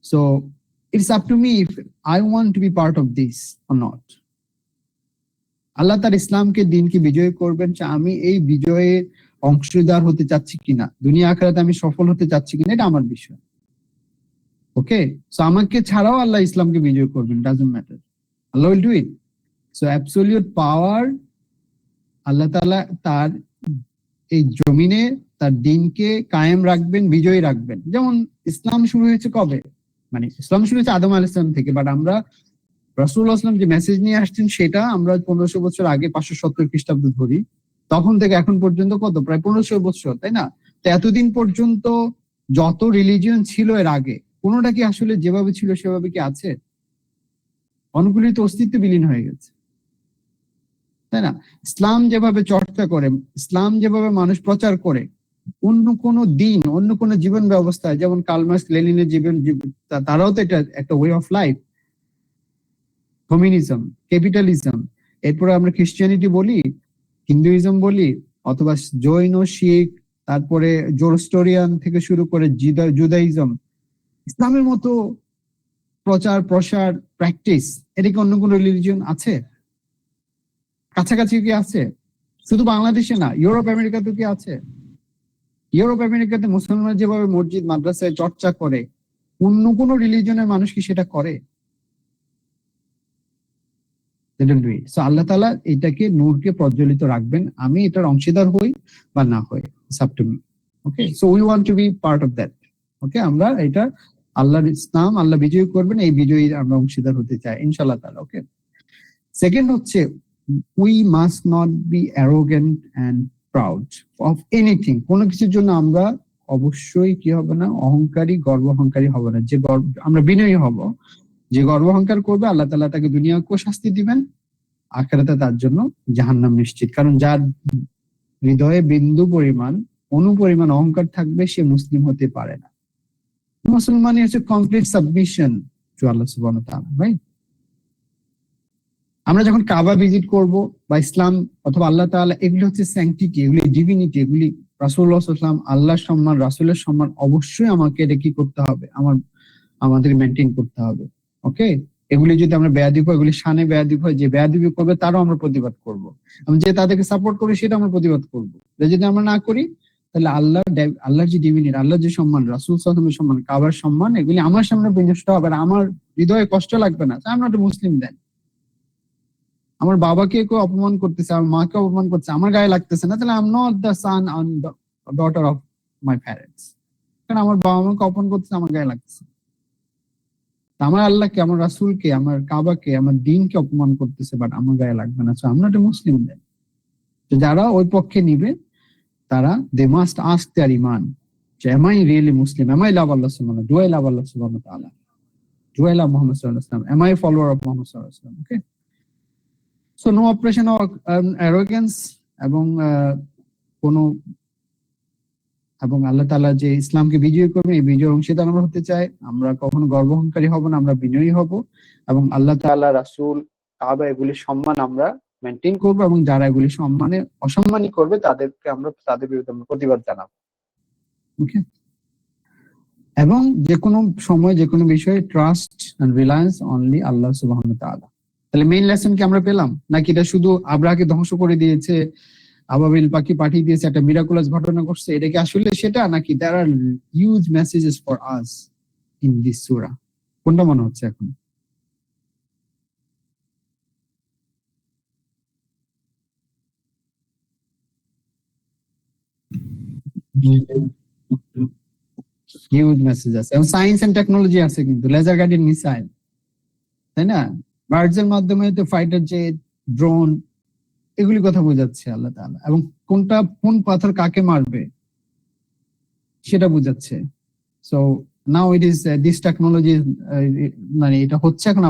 So it's up to me if I want to be part of this or not. আল্লাহ তার ইসলামকে, দ্বীনকে বিজয় করবেন, আমি এই বিজয়ে অংশীদার হতে চাচ্ছি কিনা, দুনিয়া আখিরাতে আমি সফল হতে চাচ্ছি কিনা, এটা আমার বিষয়। ওকে, সো আমাকে ছাড়াও আল্লাহ ইসলামকে বিজয় করবেন, ডাজন্ট ম্যাটার, আল্লাহ will do it. So absolute power, আল্লাহ তাআলা তার এই জমিনে তার দ্বীনকে কায়েম রাখবেন, বিজয়ী রাখবেন। যেমন ইসলাম শুরু হয়েছে কবে? মানে ইসলাম শুরু হয়েছে আদম আলাইহিস সালাম থেকে, বাট আমরা রাসূলুল্লাহ সাল্লাল্লাহু আলাইহি ওয়াসাল্লাম যে মেসেজ নিয়ে আসছেন সেটা আমরা 1500 বছর আগে 570 খ্রিস্টাব্দ ধরি, তখন থেকে এখন পর্যন্ত কত, প্রায় 1500 বছর, তাই না? তো এতদিন পর্যন্ত যত রিলিজিয়ন ছিল এর আগে, কোনোটা কি আসলে যেভাবে ছিল সেভাবে কি আছে? অনেকগুলি তো অস্তিত্ব বিলীন হয়ে গেছে, তাই না? ইসলাম যেভাবে চর্চা করে, ইসলাম যেভাবে মানুষ প্রচার করে, অন্য কোন দিন, অন্য কোন জীবন ব্যবস্থায়, যেমন কার্ল মার্কস লেনিনের তারাও তো এটা একটা way of life. Communism, capitalism, এরপরে আমরা খ্রিস্টিয়ানিটি বলি, হিন্দুইজম বলি, অথবা জৈন, শিখ, তারপরে জোরস্টোরিয়ান থেকে শুরু করে জুদাইজম, ইসলামের মতো প্রচার প্রসার প্র্যাকটিস, এটা কি অন্য কোন রিলিজিয়ন আছে? কাছাকাছি কি আছে? শুধু বাংলাদেশে না, ইউরোপ আমেরিকাতে কি আছে? ইউরোপ আমেরিকাতে মুসলমান যেভাবে মসজিদ মাদ্রাসায় চর্চা করে, অন্য কোন রিলিজনের মানুষ কি সেটা করে? সো আল্লাহ তাআলা এটাকে নূরকে প্রজ্বলিত রাখবেন, আমি এটার অংশীদার হই বা না হই, it's up to me. Okay, so we want to be part of that. Okay, আমরা এটা আল্লাহর ইসলাম, আল্লাহ বিজয়ী করবেন, এই বিজয়ী আমরা অংশীদার হতে চাই ইনশাআল্লাহ তাআলা। ওকে, সেকেন্ড হচ্ছে, we must not be arrogant and proud of anything. কোনো কিছুর জন্য আমরা অবশ্যই কি হবে না, অহংকারী, গর্ব অহংকারী হবে না। যে আমরা বিনয়ী হব। যে গর্ব অহংকার করবে, আল্লাহ তাআলা তাকে দুনিয়াকেও শাস্তি দিবেন, আখিরাতে তার জন্য জাহান্নাম নিশ্চিত। কারণ যার হৃদয়ে বিন্দু পরিমাণ, অনু পরিমাণ অহংকার থাকবে, সে মুসলিম হতে পারে না। মুসলমানই হচ্ছে কমপ্লিট সাবমিশন টু আল্লাহ সুবহানাহু ওয়া তাআলা, রাইট? আমরা যখন কাবা ভিজিট করব বা ইসলাম অথবা আল্লাহ তাআলা, এগুলি হচ্ছে স্যাংটিটি, এগুলি ডিভিনিটি, এগুলি রাসূলুল্লাহ সাল্লাল্লাহু আলাইহি ওয়াসাল্লাম, আল্লাহর সম্মান, রাসূলের সম্মান, অবশ্যই আমাকে এটা কি করতে হবে, আমাদের মেনটেন করতে হবে। ওকে, এগুলি যদি আমরা বেয়াদবি হয়, এগুলি শানে বেয়াদবি হয়, যে বেয়াদবি করবে তারও আমরা প্রতিবাদ করব। আমি যে তাদেরকে সাপোর্ট করি সেটা আমরা প্রতিবাদ করব। যদি আমরা না করি, তাহলে আল্লাহর যে ডিভিনিটি, আল্লাহর যে সম্মান, রাসূল সাল্লাল্লাহু আলাইহি ওয়াসাল্লামের সম্মান, কাবার সম্মান, এগুলি আমার সামনে বিনষ্ট হবে, আর আমার হৃদয়ে কষ্ট লাগবে না। আমরা তো মুসলিম দেন, আমার বাবাকে কেউ অপমান করতেছে, আমার মাকে অপমান করছে, আমার গায়ে লাগতেছে না, তাহলে I am not the sun and daughter of my parents. কারণ আমার বাবা আমাকে অপমান করতেছে, আমার গায়ে লাগতেছে। আমার আল্লাহকে, আমার রাসূলকে, আমার কাবাকে, আমার দ্বীনকে অপমান করতেছে, বাট আমার গায়ে লাগবে না। সো আমরা তো মুসলিম দেন। তো যারা ওই পক্ষে নিবে, তারা দে মাস্ট আস্ক দেয়ার ইমান, যে am I really Muslim, am I love আল্লাহ সুবহানাহু ওয়া তাআলা, ডু আই লাভ আল্লাহ সুবহানাহু ওয়া তাআলা, ডু আই লাভ মুহাম্মদ সাল্লাল্লাহু আলাইহি ওয়াসাল্লাম, এম আই ফলোয়ার অফ মুহাম্মদ সাল্লাল্লাহু আলাইহি ওয়াসাল্লাম। Okay, so no operation of arrogance, এবং কোনো, এবং আল্লাহ তাআলা যে ইসলামকে বিজয়ী করবে, এই বিজয়ের অংশীদার আমরা হতে চাই। আমরা কখনো গর্ব অহংকারী হব না, আমরা বিনয়ী হব, এবং আল্লাহ তাআলা, রাসূল, কাবা, এগুলির সম্মান আমরা মেনটেন করবো, এবং যারা এগুলি অসম্মানী করবে, তাদের বিরুদ্ধে আমরা প্রতিবাদ জানাবো। ওকে, এবং যে কোনো সময়, যে কোনো বিষয়ে ট্রাস্ট এন্ড রিলায়েন্স অনলি আল্লাহ সুবহানাহু ওয়া তাআলা। তাহলে মেইন লেসন কি আমরা পেলাম, নাকি এটা শুধু আব্রাহাকে ধ্বংস করে দিয়েছে, আবাবিল পাখি পাঠিয়ে দিয়েছে, একটা মিরাকুলাস ঘটনা ঘটছে, এটা কি আসলে সেটা, নাকি there are huge messages for us in this surah? কোনটা মনে হচ্ছে এখন? হিউজ মেসেজ আছে, এবং সায়েন্স এন্ড টেকনোলজি আছে, কিন্তু লেজার গাইডেড মিসাইল, তাই না? বার্ডস এর মাধ্যমে তো ফাইটার জেট, ড্রোন, এগুলি কথা বোঝাচ্ছে আল্লাহ তাআলা, এবং কোন পাথর কাকে মারবে সেটা বোঝাচ্ছে। So now it is this technology, মানে এটা হচ্ছে এখন,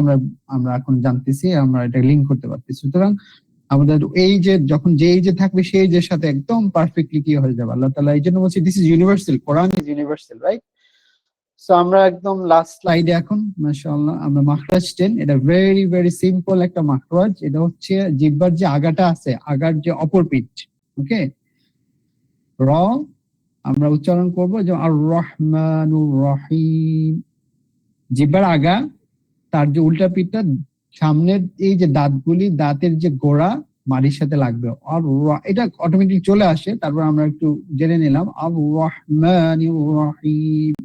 আমরা এখন জানতেছি, আমরা এটা লিংক করতে পারতেছি। সুতরাং আমাদের এই যে যখন যে থাকবে, সেই যে সাথে একদম পারফেক্টলি কি হয়ে যাবে আল্লাহ তাআলা। এই জন্য বলছি this is universal, Quran is universal, right? So আমরা একদম লাস্ট স্লাইডে এখন, মাশাআল্লাহ, আমরা মাখরাজ 10, এটা ভেরি ভেরি সিম্পল একটা মাখরাজ। এটা হচ্ছে জিহ্বার যে আগাটা আছে, আগার যে অপর পিঠ, ওকে, র আমরা উচ্চারণ করব যে আর রহমানুর রহিম। জিহ্বার আগা, তার যে উল্টা পিঠটা, সামনের এই যে দাঁতগুলি, দাঁতের যে গোড়া মাড়ির সাথে লাগবে, আর এটা অটোমেটিক চলে আসে। তারপর আমরা একটু জেনে নিলাম, আর রহমানুর রহিম।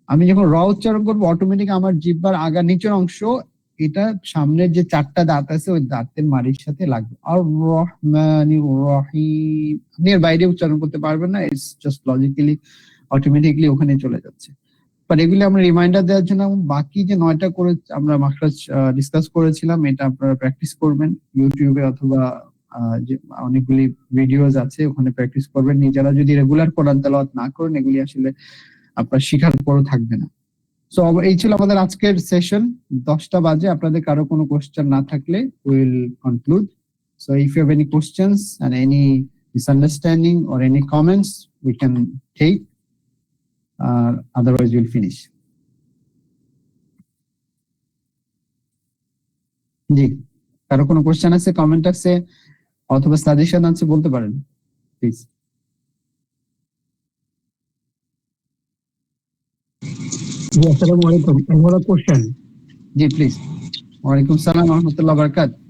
আমি যখন র উচ্চারণ করবো, অটোমেটিক আমার জিহ্বার আগা নিচের অংশ, এটা সামনের যে 4টা দাঁত আছে, ওই দাঁতের মাড়ির সাথে লাগবে, আর রহমানির রহিম। আপনি এর বাইরে উচ্চারণ করতে পারবেন না, ইটস জাস্ট লজিক্যালি অটোমেটিকলি ওখানে চলে যাচ্ছে। বাট এগুলি আমরা রিমাইন্ডার দেওয়ার জন্য, বাকি যে 9টা করে আমরা মাখরাজ ডিসকাস করেছিলাম, এটা আপনারা প্র্যাকটিস করবেন ইউটিউবে অথবা অনেকগুলি ভিডিওস আছে, ওখানে প্র্যাকটিস করবেন। নিজেরা যদি রেগুলার কোরআন তেলাওয়াত না করেন, এগুলি আসলে আপনার শিখার পরও থাকবে না। সো এই ছিল আমাদের আজকের সেশন। 10টা বাজে, আপনাদের কারো কোনো কোশ্চেন না থাকলে will conclude. So if you have any questions and any misunderstanding or any comments, we can take, otherwise we'll finish. জি, কারো কোনো কোশ্চেন আছে, কমেন্ট আছে অথবা সাজেশন আছে, বলতে পারেন প্লিজ। জি, আসসালামু আলাইকুম। আমার কোশ্চেন, জি প্লিজ। ওয়ালাইকুম সালাম ওয়া রাহমাতুল্লাহি ওয়া বারাকাতুহু।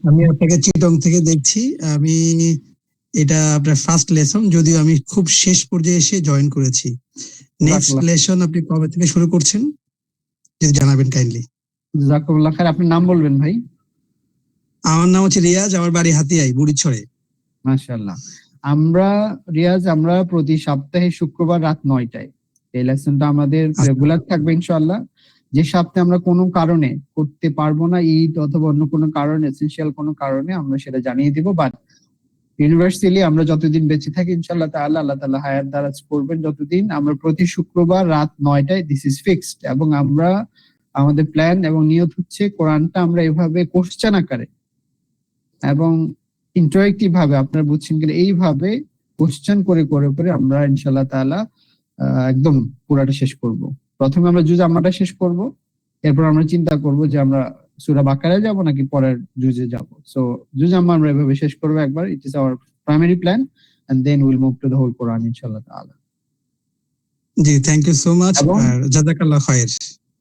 আমি আপনাকে চিটং থেকে দেখছি। আমি এটা আপনার ফার্স্ট লেসন, যদিও আমি খুব শেষ পর্যায়ে এসে জয়েন করেছি। নেক্সট লেসন আপনি কবে থেকে শুরু করছেন যদি জানাবেন কাইন্ডলি। জাযাকুমুল্লাহ খাইর। আপনার নাম বলবেন ভাই? আমার নাম হচ্ছে রিয়াজ, আমার বাড়ি হাতিয়ায়, বুড়িছড়ে। মাশাআল্লাহ। আমরা প্রতি সপ্তাহে শুক্রবার রাত 9টায় এই লেসনটা আমাদের রেগুলার থাকবে ইনশাআল্লাহ। যে সপ্তাহে আমরা কোনো কারণে করতে পারবো না, ঈদ অথবা অন্য কোনো কারণে, এসেনশিয়াল কোনো কারণে, আমরা সেটা জানিয়ে দিব। বাট ইউনিভার্সালি আমরা যতদিন বেঁচে থাকি ইনশাআল্লাহ তাআলা, আল্লাহ তাআলা হায়াত দারাজ করবেন যতদিন, আমরা প্রতি শুক্রবার রাত 9টায়, দিস ইজ ফিক্সড। এবং আমরা আমাদের প্ল্যান এবং নিয়ত হচ্ছে কোরআনটা আমরা এভাবে কোশ্চেন আকারে এবং ইন্টারেক্টিভ ভাবে, আপনারা বুঝছেন কিনা, এইভাবে কোশ্চেন করে করে করে আমরা ইনশাআল্লাহ তাআলা একদম পুরাটা শেষ করব। প্রথমে আমরা জুজ আম্মাটা শেষ করব, এরপর আমরা চিন্তা করব যে আমরা সূরা বাকারায় যাব নাকি পরের জুজে যাব। সো জুজ আম্মা আমরা এভাবে শেষ করব একবার। It is our primary plan and then will move to the whole Quran ইনশাআল্লাহ তাআলা। জি, থ্যাংক ইউ সো মাচ। জাযাকাল্লাহ খায়ের।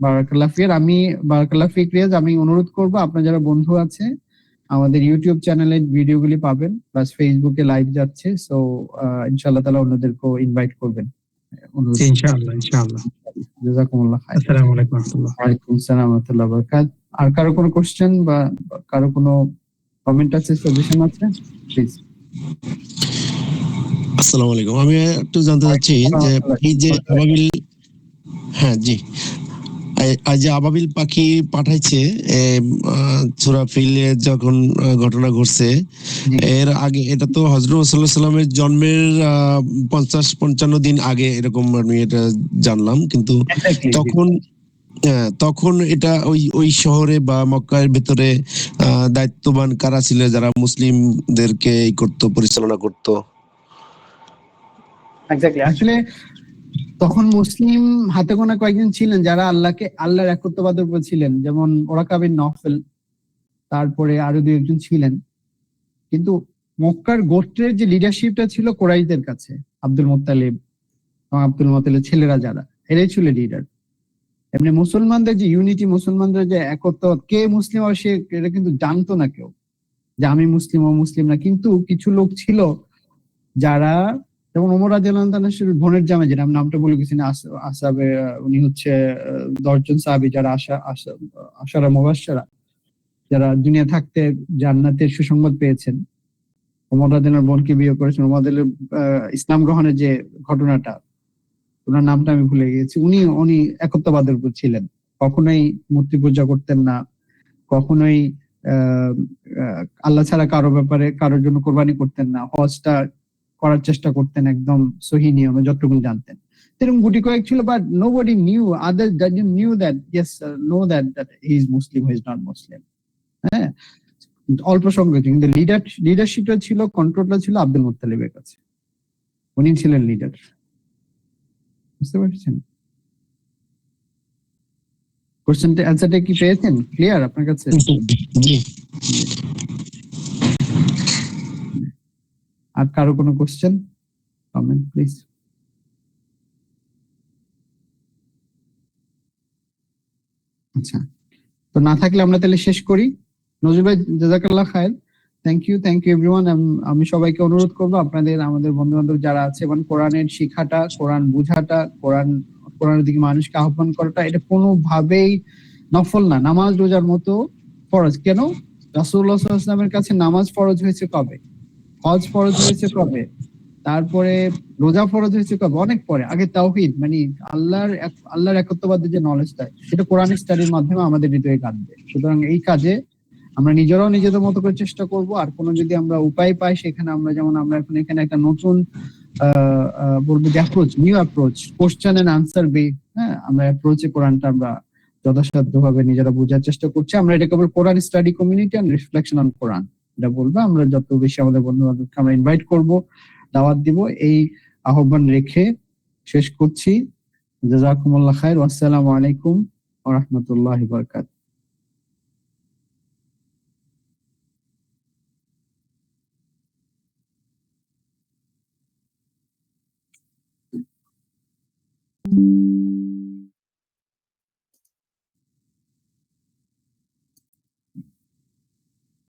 বারাকাল্লাহ ফিক রিয়াজ। আমি অনুরোধ করব, আপনার যারা বন্ধু আছে আমাদের ইউটিউব চ্যানেলে ভিডিওগুলি পাবেন, প্লাস ফেসবুকে লাইভ যাচ্ছে। সো ইনশাআল্লাহ তাআলা অন্যদেরকেও ইনভাইট করবেন। ইনশাআল্লাহ। জাযাকুমুল্লাহ খাইর। আসসালামু আলাইকুম ওয়া রাহমাতুল্লাহ। ওয়ালাইকুম আসসালাম ওয়া রাহমাতুল্লাহি ওয়া বারাকাতুহু। আর কারো কোনো কোশ্চেন বা কারো কোনো কমেন্ট আছে, সাজেশন আছে, প্লিজ। আসসালামু আলাইকুম। আমি একটু জানতে চাচ্ছি যে এই যে আবাবিল, হ্যাঁ জি, আজ যে আবাবিল পাখি পাঠাইছে সূরা ফিলে যখন ঘটনা ঘটছে, এর আগে এটা তো হযরত রাসূলুল্লাহ সাল্লাল্লাহু আলাইহি ওয়াসাল্লামের জন্মের 50-55 দিন আগে, এরকম আমি এটা জানলাম। কিন্তু তখন এটা ওই শহরে বা মক্কার ভিতরে দায়িত্ববান কারা ছিল, যারা মুসলিমদেরকে পরিচালনা করতো? এক্স্যাক্টলি। আসলে তখন মুসলিম হাতে গোনা কয়েকজন ছিলেন যারা আল্লাহর একত্ববাদের উপর ছিলেন, যেমন ওরাকা বিন নফল, তারপরে আরো দুই একজন ছিলেন। কিন্তু মক্কার গোত্রের যে লিডারশিপটা ছিল কুরাইশদের কাছে, আব্দুল মুত্তালিব এবং আব্দুল মুত্তালিবের ছেলেরা যারা, এরাই ছিল লিডার। এমনি মুসলমানদের যে ইউনিটি, মুসলমানদের যে একত্ব, কে মুসলিম আর সে এটা কিন্তু জানতো না কেউ, যে আমি মুসলিম ও মুসলিম না। কিন্তু কিছু লোক ছিল যারা, যেমন ওমর রাদিয়াল্লাহু তাআলার বোনের জামাই, যেটা আমি নামটা বলে গেছি না, আসাবে, উনি হচ্ছে 10 জন সাহাবী যারা আশারা মুবাশশারা, যারা দুনিয়া থাকতে জান্নাতের সুসংবাদ পেয়েছেন। ওমর রাদিয়াল্লাহু বোনকে বিয়ে করেছেন। ওমর ইসলাম গ্রহণের যে ঘটনাটা, ওনার নামটা আমি ভুলে গেছি। উনি একত্ববাদের উপর ছিলেন, কখনোই মূর্তি পূজা করতেন না, কখনোই আল্লাহ ছাড়া কারোর জন্য কোরবানি করতেন না, হজটা করার চেষ্টা করতেন একদম সহি নিয়মে যতটুকু জানতেন। এরকম গুটি কয়েক ছিল, but nobody knew, others doesn't knew that yes no that he is Muslim, he is not Muslim. হ্যাঁ, অল্প সংখ্যক, কিন্তু লিডারশিপটা ছিল, কন্ট্রোলটা ছিল আব্দুল মুত্তালিবের কাছে। উনি ছিলেন লিডার। বুঝতে পারছেন? কোশ্চেনটা, অ্যানসারটা কি পেয়েছেন? ক্লিয়ার আপনার কাছে? জি। আর কারো কোনো কোশ্চেন, কমেন্ট প্লিজ। আচ্ছা, তো না থাকলে আমরা তাহলে শেষ করি। নজরুল ভাই, জাযাকাল্লাহ খায়ের। Thank you everyone. আমি সবাইকে অনুরোধ করবো, আমাদের বন্ধু বান্ধব যারা আছে, এবং কোরআনের শিখাটা, কোরআন বুঝাটা, কোরআনের দিকে মানুষকে আহ্বান করাটা, এটা কোনোভাবেই নফল না, নামাজ রোজার মতো ফরজ। কেন? রাসূলুল্লাহ সাল্লাল্লাহু আলাইহি ওয়াসাল্লামের কাছে নামাজ ফরজ হয়েছে কবে? হজ ফরজ হয়েছে কবে? তারপরে রোজা ফরজ হয়েছে কবে? অনেক পরে। আগে তাওহীদ, মানে আল্লাহর একত্ববাদের যে নলেজটা, সেটা কোরআন স্টাডির মাধ্যমে আমাদের হৃদয়ে কাঁদবে। সুতরাং এই কাজে আমরা নিজেরাও নিজেদের মতো করে চেষ্টা করব, আর কোনো যদি আমরা উপায় পাই সেখানে আমরা যেমন আমরা এখন এখানে একটা নতুন বলবো যে approach, new approach, question and answer বে, হ্যাঁ, আমরা অ্যাপ্রোচে কোরআনটা আমরা যথাসাধ্যভাবে নিজেরা বোঝার চেষ্টা করছি। আমরা এটা কেবল Quran study community and reflection on Quran এটা বলবো। আমরা যত বেশি আমাদের বন্ধু বান্ধবকে আমরা ইনভাইট করব, দাওয়াত দিব, এই আহ্বান রেখে শেষ করছি। জাযাকুমুল্লাহ খাইর, ওয়াসসালামু আলাইকুম ওয়া রাহমাতুল্লাহি ওয়া বারাকাতুহু।